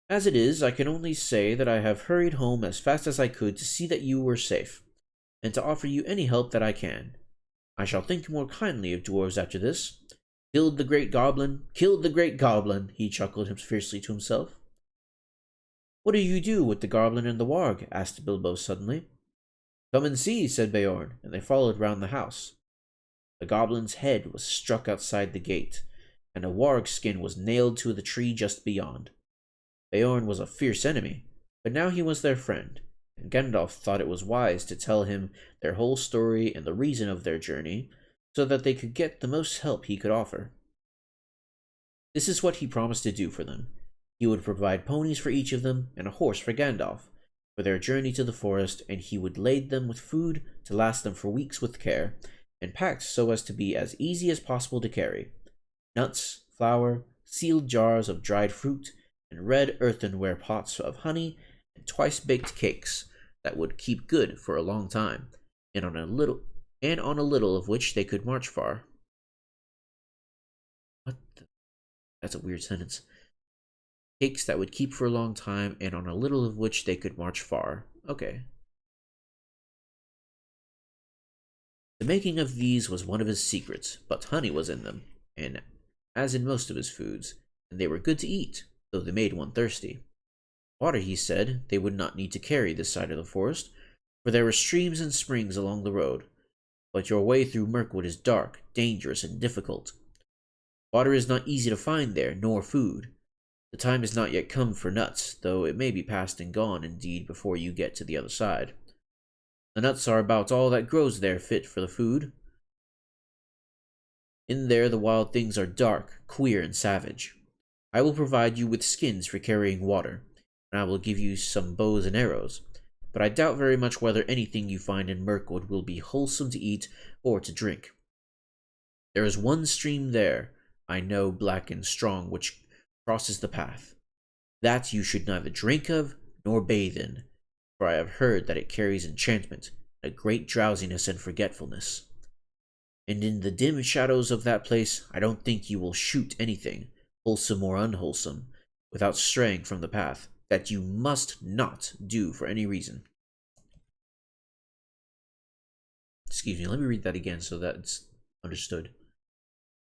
As it is, I can only say that I have hurried home as fast as I could to see that you were safe, and to offer you any help that I can. I shall think more kindly of dwarves after this. Killed the great goblin, he chuckled fiercely to himself. "What do you do with the goblin and the warg?" asked Bilbo suddenly. "Come and see," said Beorn, and they followed round the house. The goblin's head was struck outside the gate, and a warg's skin was nailed to the tree just beyond. Beorn was a fierce enemy, but now he was their friend, and Gandalf thought it was wise to tell him their whole story and the reason of their journey, so that they could get the most help he could offer. This is what he promised to do for them. He would provide ponies for each of them, and a horse for Gandalf, for their journey to the forest, and he would lade them with food to last them for weeks with care, and packed so as to be as easy as possible to carry. nuts, flour, sealed jars of dried fruit, and red earthenware pots of honey, and twice-baked cakes that would keep good for a long time, and on a little of which they could march far. What the? That's a weird sentence. Cakes that would keep for a long time, and on a little of which they could march far. Okay. The making of these was one of his secrets, but honey was in them, and as in most of his foods, and they were good to eat, though they made one thirsty. Water, he said, they would not need to carry this side of the forest, for there were streams and springs along the road, but your way through Mirkwood is dark, dangerous, and difficult. Water is not easy to find there, nor food. The time is not yet come for nuts, though it may be past and gone indeed before you get to the other side. The nuts are about all that grows there fit for the food. In there the wild things are dark, queer, and savage. I will provide you with skins for carrying water, and I will give you some bows and arrows, but I doubt very much whether anything you find in Mirkwood will be wholesome to eat or to drink. There is one stream there, I know, black and strong, which crosses the path. That you should neither drink of nor bathe in, for I have heard that it carries enchantment, a great drowsiness and forgetfulness. And in the dim shadows of that place, I don't think you will shoot anything, wholesome or unwholesome, without straying from the path. That you must not do for any reason. Excuse me, let me read that again so that it's understood.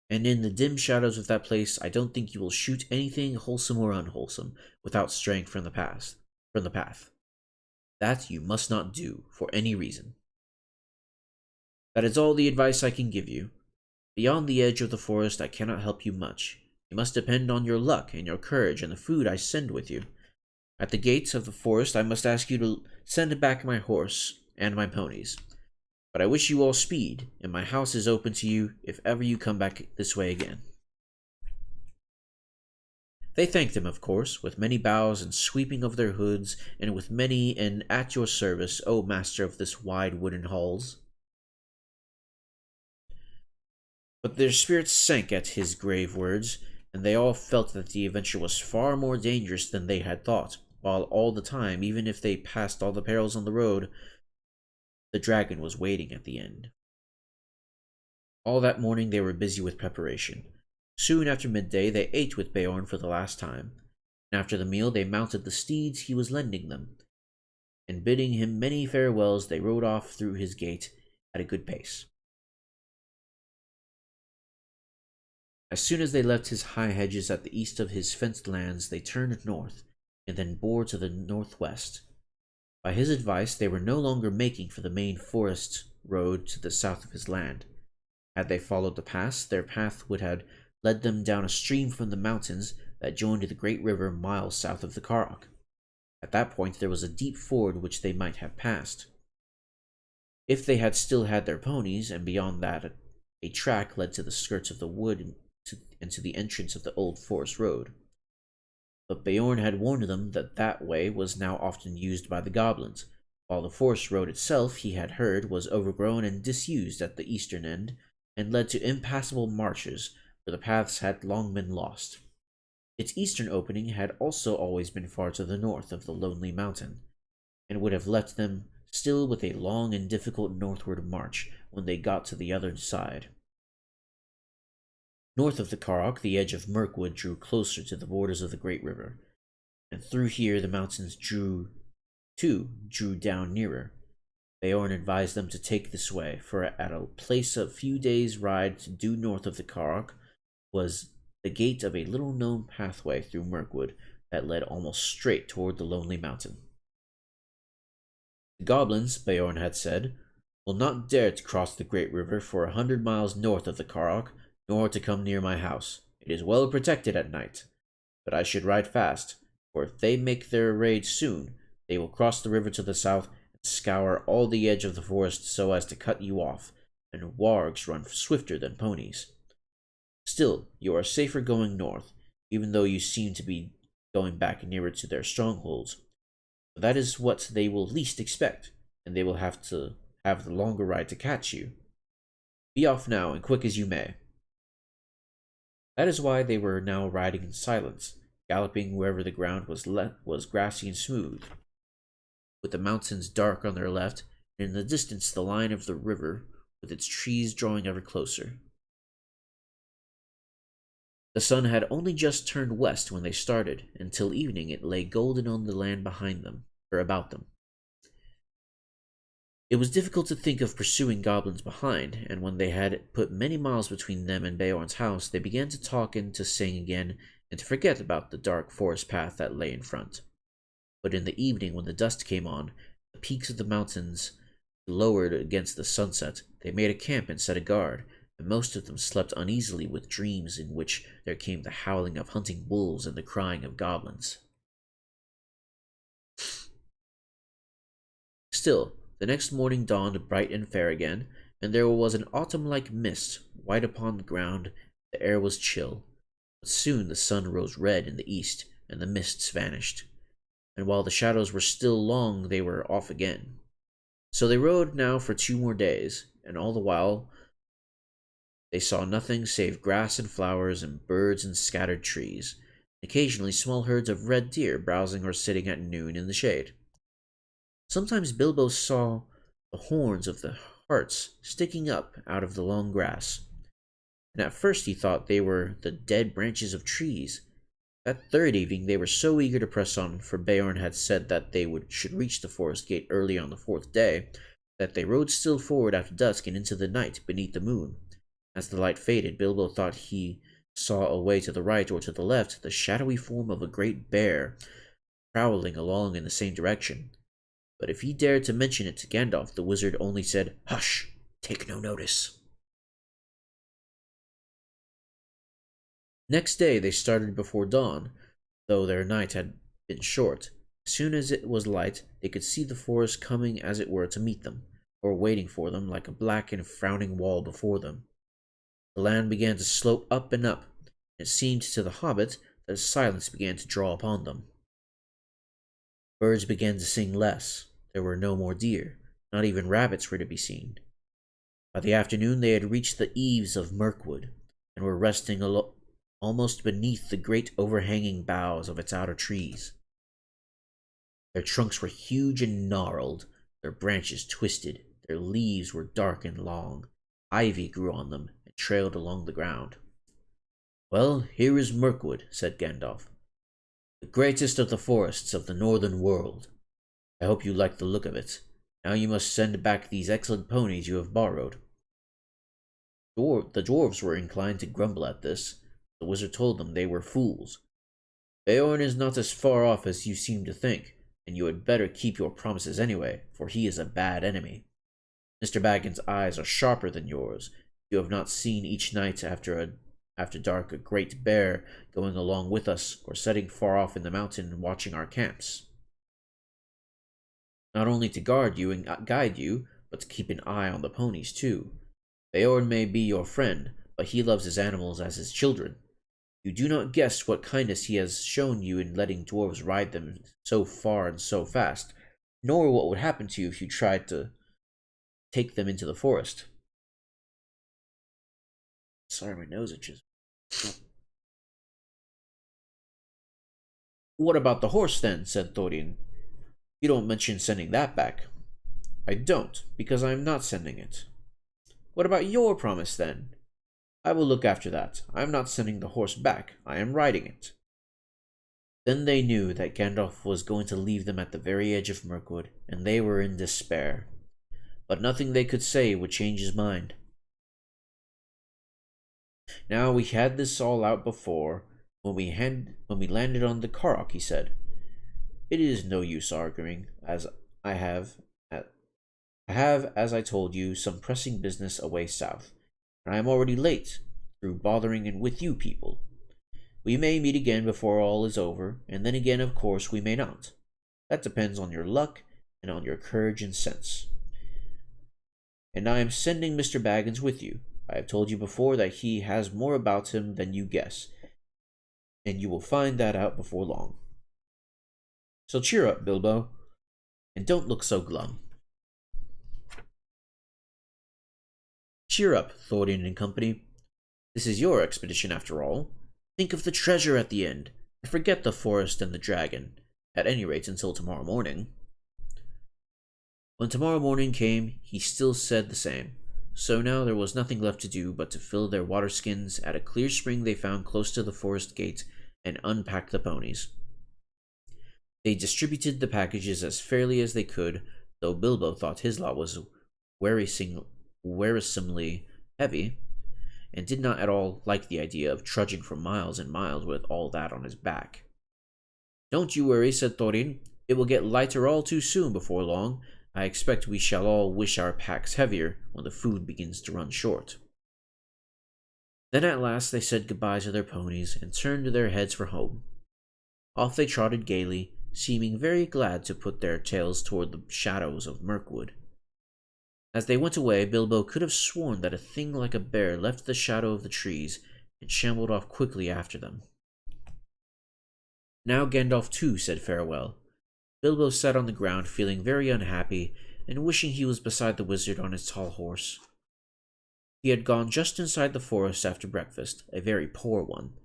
And in the dim shadows of that place, I don't think you will shoot anything wholesome or unwholesome, without straying from the path. That you must not do for any reason. That is all the advice I can give you. Beyond the edge of the forest, I cannot help you much. You must depend on your luck and your courage and the food I send with you. At the gates of the forest, I must ask you to send back my horse and my ponies. But I wish you all speed, and my house is open to you if ever you come back this way again. They thanked him, of course, with many bows and sweeping of their hoods, and with many an at your service, O master of this wide wooden halls. But their spirits sank at his grave words, and they all felt that the adventure was far more dangerous than they had thought, while all the time, even if they passed all the perils on the road, the dragon was waiting at the end. All that morning they were busy with preparation. Soon after midday they ate with Beorn for the last time, and after the meal they mounted the steeds he was lending them, and bidding him many farewells they rode off through his gate at a good pace. As soon as they left his high hedges at the east of his fenced lands, they turned north, and then bore to the northwest. By his advice, they were no longer making for the main forest road to the south of his land. Had they followed the pass, their path would have led them down a stream from the mountains that joined the great river miles south of the Karok. At that point, there was a deep ford which they might have passed. If they had still had their ponies, and beyond that, a track led to the skirts of the wood and to the entrance of the old forest road. But Beorn had warned them that that way was now often used by the goblins, while the forest road itself, he had heard, was overgrown and disused at the eastern end, and led to impassable marshes where the paths had long been lost. Its eastern opening had also always been far to the north of the lonely mountain, and would have left them still with a long and difficult northward march when they got to the other side. North of the Karok, the edge of Mirkwood drew closer to the borders of the great river, and through here the mountains drew down nearer. Beorn advised them to take this way, for at a place a few days' ride due north of the Karok was the gate of a little-known pathway through Mirkwood that led almost straight toward the lonely mountain. The goblins, Beorn had said, will not dare to cross the great river for 100 miles north of the Karok, nor to come near my house. It is well protected at night. But I should ride fast, for if they make their raid soon, they will cross the river to the south and scour all the edge of the forest so as to cut you off, and wargs run swifter than ponies. Still, you are safer going north, even though you seem to be going back nearer to their strongholds. For that is what they will least expect, and they will have to have the longer ride to catch you. Be off now, and quick as you may. That is why they were now riding in silence, galloping wherever the ground was grassy and smooth, with the mountains dark on their left, and in the distance the line of the river, with its trees drawing ever closer. The sun had only just turned west when they started, and till evening it lay golden on the land behind them, or about them. It was difficult to think of pursuing goblins behind, and when they had put many miles between them and Beorn's house, they began to talk and to sing again, and to forget about the dark forest path that lay in front. But in the evening, when the dust came on, the peaks of the mountains lowered against the sunset, they made a camp and set a guard, and most of them slept uneasily with dreams in which there came the howling of hunting wolves and the crying of goblins. Still, the next morning dawned bright and fair again, and there was an autumn-like mist white upon the ground. The air was chill, but soon the sun rose red in the east, and the mists vanished. And while the shadows were still long, they were off again. So they rode now for 2 more days, and all the while they saw nothing save grass and flowers and birds and scattered trees, occasionally small herds of red deer browsing or sitting at noon in the shade. Sometimes Bilbo saw the horns of the harts sticking up out of the long grass, and at first he thought they were the dead branches of trees. That third evening they were so eager to press on, for Beorn had said that they should reach the forest gate early on the 4th day, that they rode still forward after dusk and into the night beneath the moon. As the light faded, Bilbo thought he saw away to the right or to the left the shadowy form of a great bear prowling along in the same direction. But if he dared to mention it to Gandalf, the wizard only said, "Hush! Take no notice." Next day they started before dawn, though their night had been short. As soon as it was light, they could see the forest coming as it were to meet them, or waiting for them like a black and frowning wall before them. The land began to slope up and up, and it seemed to the hobbit that silence began to draw upon them. Birds began to sing less. There were no more deer. Not even rabbits were to be seen. By the afternoon they had reached the eaves of Mirkwood, and were resting almost beneath the great overhanging boughs of its outer trees. Their trunks were huge and gnarled, their branches twisted, their leaves were dark and long. Ivy grew on them and trailed along the ground. "Well, here is Mirkwood," said Gandalf, "the greatest of the forests of the northern world. I hope you like the look of it. Now you must send back these excellent ponies you have borrowed." The dwarves were inclined to grumble at this. The wizard told them they were fools. "Beorn is not as far off as you seem to think, and you had better keep your promises anyway, for he is a bad enemy. Mr. Baggins' eyes are sharper than yours. You have not seen each night after dark a great bear going along with us, or setting far off in the mountain and watching our camps. Not only to guard you and guide you, but to keep an eye on the ponies too. Beorn may be your friend, but he loves his animals as his children. You do not guess what kindness he has shown you in letting dwarves ride them so far and so fast, nor what would happen to you if you tried to take them into the forest." Sorry, my nose itches. "What about the horse, then?" said Thorin. "You don't mention sending that back." "I don't, because I am not sending it." "What about your promise, then?" "I will look after that. I am not sending the horse back. I am riding it." Then they knew that Gandalf was going to leave them at the very edge of Mirkwood, and they were in despair. But nothing they could say would change his mind. "Now we had this all out before, when we landed on the Karok," he said. "It is no use arguing, as I have, as I told you, some pressing business away south, and I am already late through bothering with you people. We may meet again before all is over, and then again, of course, we may not. That depends on your luck and on your courage and sense. And I am sending Mr. Baggins with you. I have told you before that he has more about him than you guess, and you will find that out before long. So cheer up, Bilbo, and don't look so glum." "Cheer up, Thorin and company. This is your expedition after all. Think of the treasure at the end, and forget the forest and the dragon, at any rate until tomorrow morning. When tomorrow morning came, he still said the same. So now there was nothing left to do but to fill their water skins at a clear spring they found close to the forest gate and unpack the ponies. They distributed the packages as fairly as they could, though Bilbo thought his lot was wearisomely heavy, and did not at all like the idea of trudging for miles and miles with all that on his back. "Don't you worry," said Thorin. "It will get lighter all too soon before long. I expect we shall all wish our packs heavier when the food begins to run short." Then at last they said goodbye to their ponies and turned their heads for home. Off they trotted gaily, seeming very glad to put their tails toward the shadows of Mirkwood. As they went away, Bilbo could have sworn that a thing like a bear left the shadow of the trees and shambled off quickly after them. Now Gandalf too said farewell. Bilbo sat on the ground feeling very unhappy and wishing he was beside the wizard on his tall horse. He had gone just inside the forest after breakfast, a very poor one,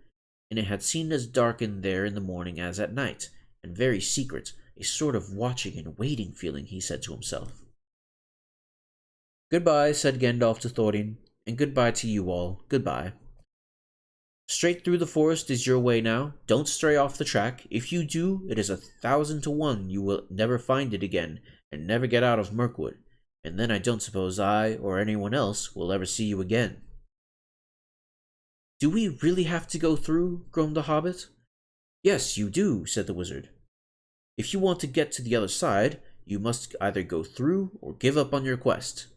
and it had seemed as dark in there in the morning as at night, and very secret, a sort of watching and waiting feeling, he said to himself. "Goodbye," said Gandalf to Thorin, "and goodbye to you all. Goodbye. Straight through the forest is your way now. Don't stray off the track. If you do, it is 1,000 to 1 you will never find it again, and never get out of Mirkwood, and then I don't suppose I, or anyone else, will ever see you again." "Do we really have to go through?" groaned the hobbit. "Yes, you do," said the wizard. "If you want to get to the other side, you must either go through or give up on your quest.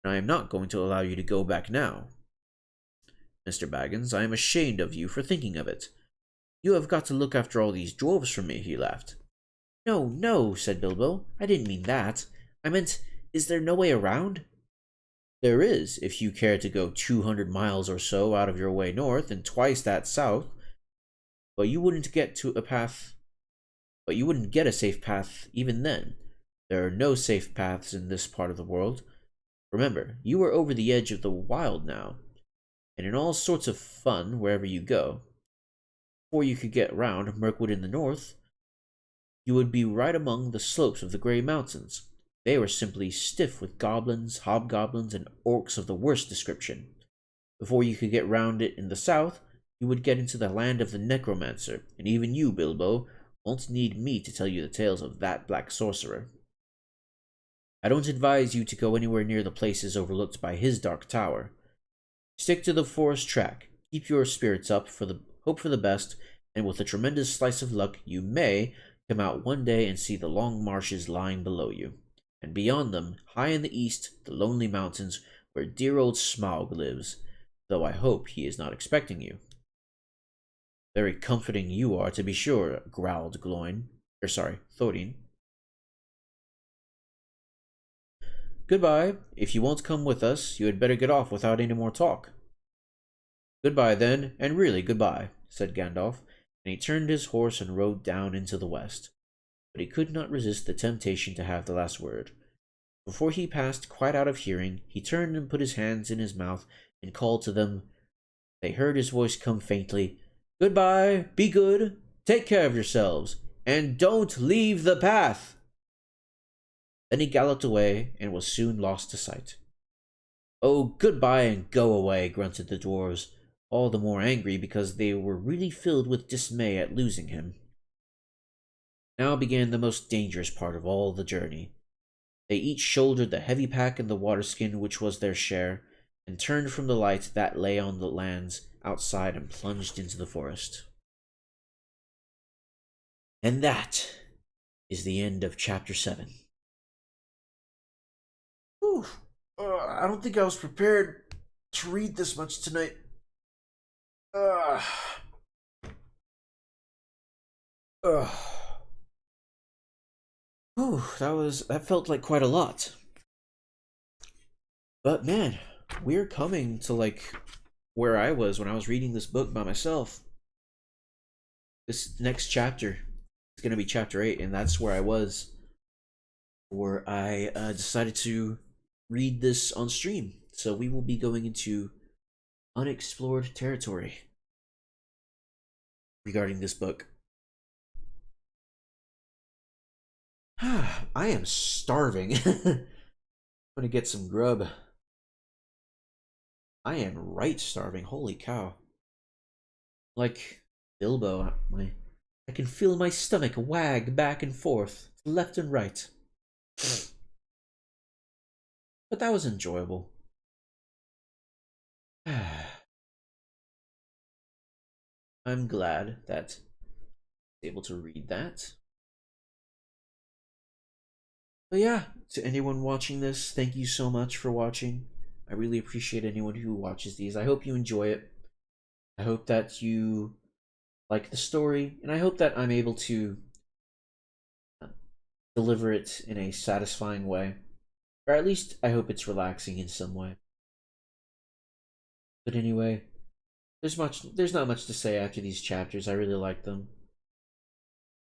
And I am not going to allow you to go back now. Mr. Baggins, I am ashamed of you for thinking of it. You have got to look after all these dwarves for me," he laughed. "No, no," said Bilbo. "I didn't mean that. I meant, is there no way around?" "There is, if you care to go 200 miles or so out of your way north and twice that south. But you wouldn't get a safe path even then. There are no safe paths in this part of the world. Remember, you are over the edge of the wild now, and in all sorts of fun wherever you go. Before you could get round Mirkwood in the north, you would be right among the slopes of the Grey Mountains. They were simply stiff with goblins, hobgoblins, and orcs of the worst description. Before you could get round it in the south, you would get into the land of the necromancer, and even you, Bilbo, won't need me to tell you the tales of that black sorcerer. I don't advise you to go anywhere near the places overlooked by his dark tower. Stick to the forest track, keep your spirits up, hope for the best, and with a tremendous slice of luck, you may come out one day and see the long marshes lying below you, and beyond them, high in the east, the lonely mountains where dear old Smaug lives, though I hope he is not expecting you." "Very comforting you are, to be sure," growled Thorin. "Goodbye. If you won't come with us, you had better get off without any more talk." "Goodbye, then, and really goodbye," said Gandalf, and he turned his horse and rode down into the west. But he could not resist the temptation to have the last word. Before he passed quite out of hearing, he turned and put his hands in his mouth and called to them. They heard his voice come faintly. "Goodbye, be good, take care of yourselves, and don't leave the path." Then he galloped away and was soon lost to sight. "Oh, goodbye and go away," grunted the dwarves, all the more angry because they were really filled with dismay at losing him. Now began the most dangerous part of all the journey. They each shouldered the heavy pack and the waterskin which was their share, and turned from the light that lay on the lands outside and plunged into the forest. And that is the end of Chapter 7. Whew. I don't think I was prepared to read this much tonight. Whew, that felt like quite a lot. But man, we're coming to like where I was when I was reading this book by myself. This next chapter is going to be chapter 8, and that's where I was, where I decided to read this on stream. So we will be going into unexplored territory regarding this book. I am starving. I'm gonna get some grub. I am right starving. Holy cow. Like Bilbo, I can feel my stomach wag back and forth, left and right. But that was enjoyable. I'm glad that I was able to read that. But yeah, to anyone watching this, thank you so much for watching. I really appreciate anyone who watches these. I hope you enjoy it. I hope that you like the story, and I hope that I'm able to deliver it in a satisfying way. Or at least I hope it's relaxing in some way. But anyway, there's not much to say after these chapters. I really like them.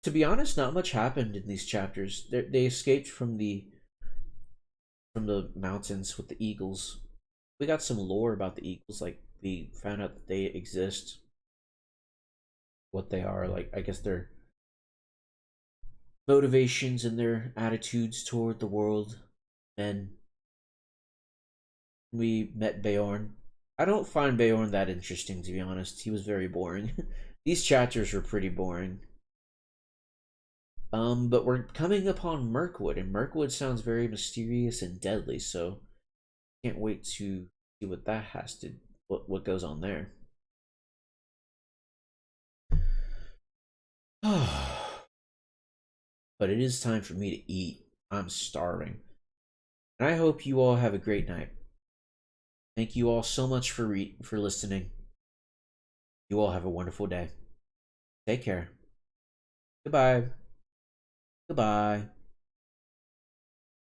To be honest, not much happened in these chapters. They escaped from the mountains with the eagles. We got some lore about the eagles, like we found out that they exist, what they are, like I guess their motivations and their attitudes toward the world. And we met Beorn. I don't find Beorn that interesting, to be honest. He was very boring. These chapters were pretty boring. But we're coming upon Mirkwood, and Mirkwood sounds very mysterious and deadly, so can't wait to see what that has to what goes on there. But it is time for me to eat. I'm starving. And I hope you all have a great night. Thank you all so much for listening. You all have a wonderful day. Take care. Goodbye. Goodbye.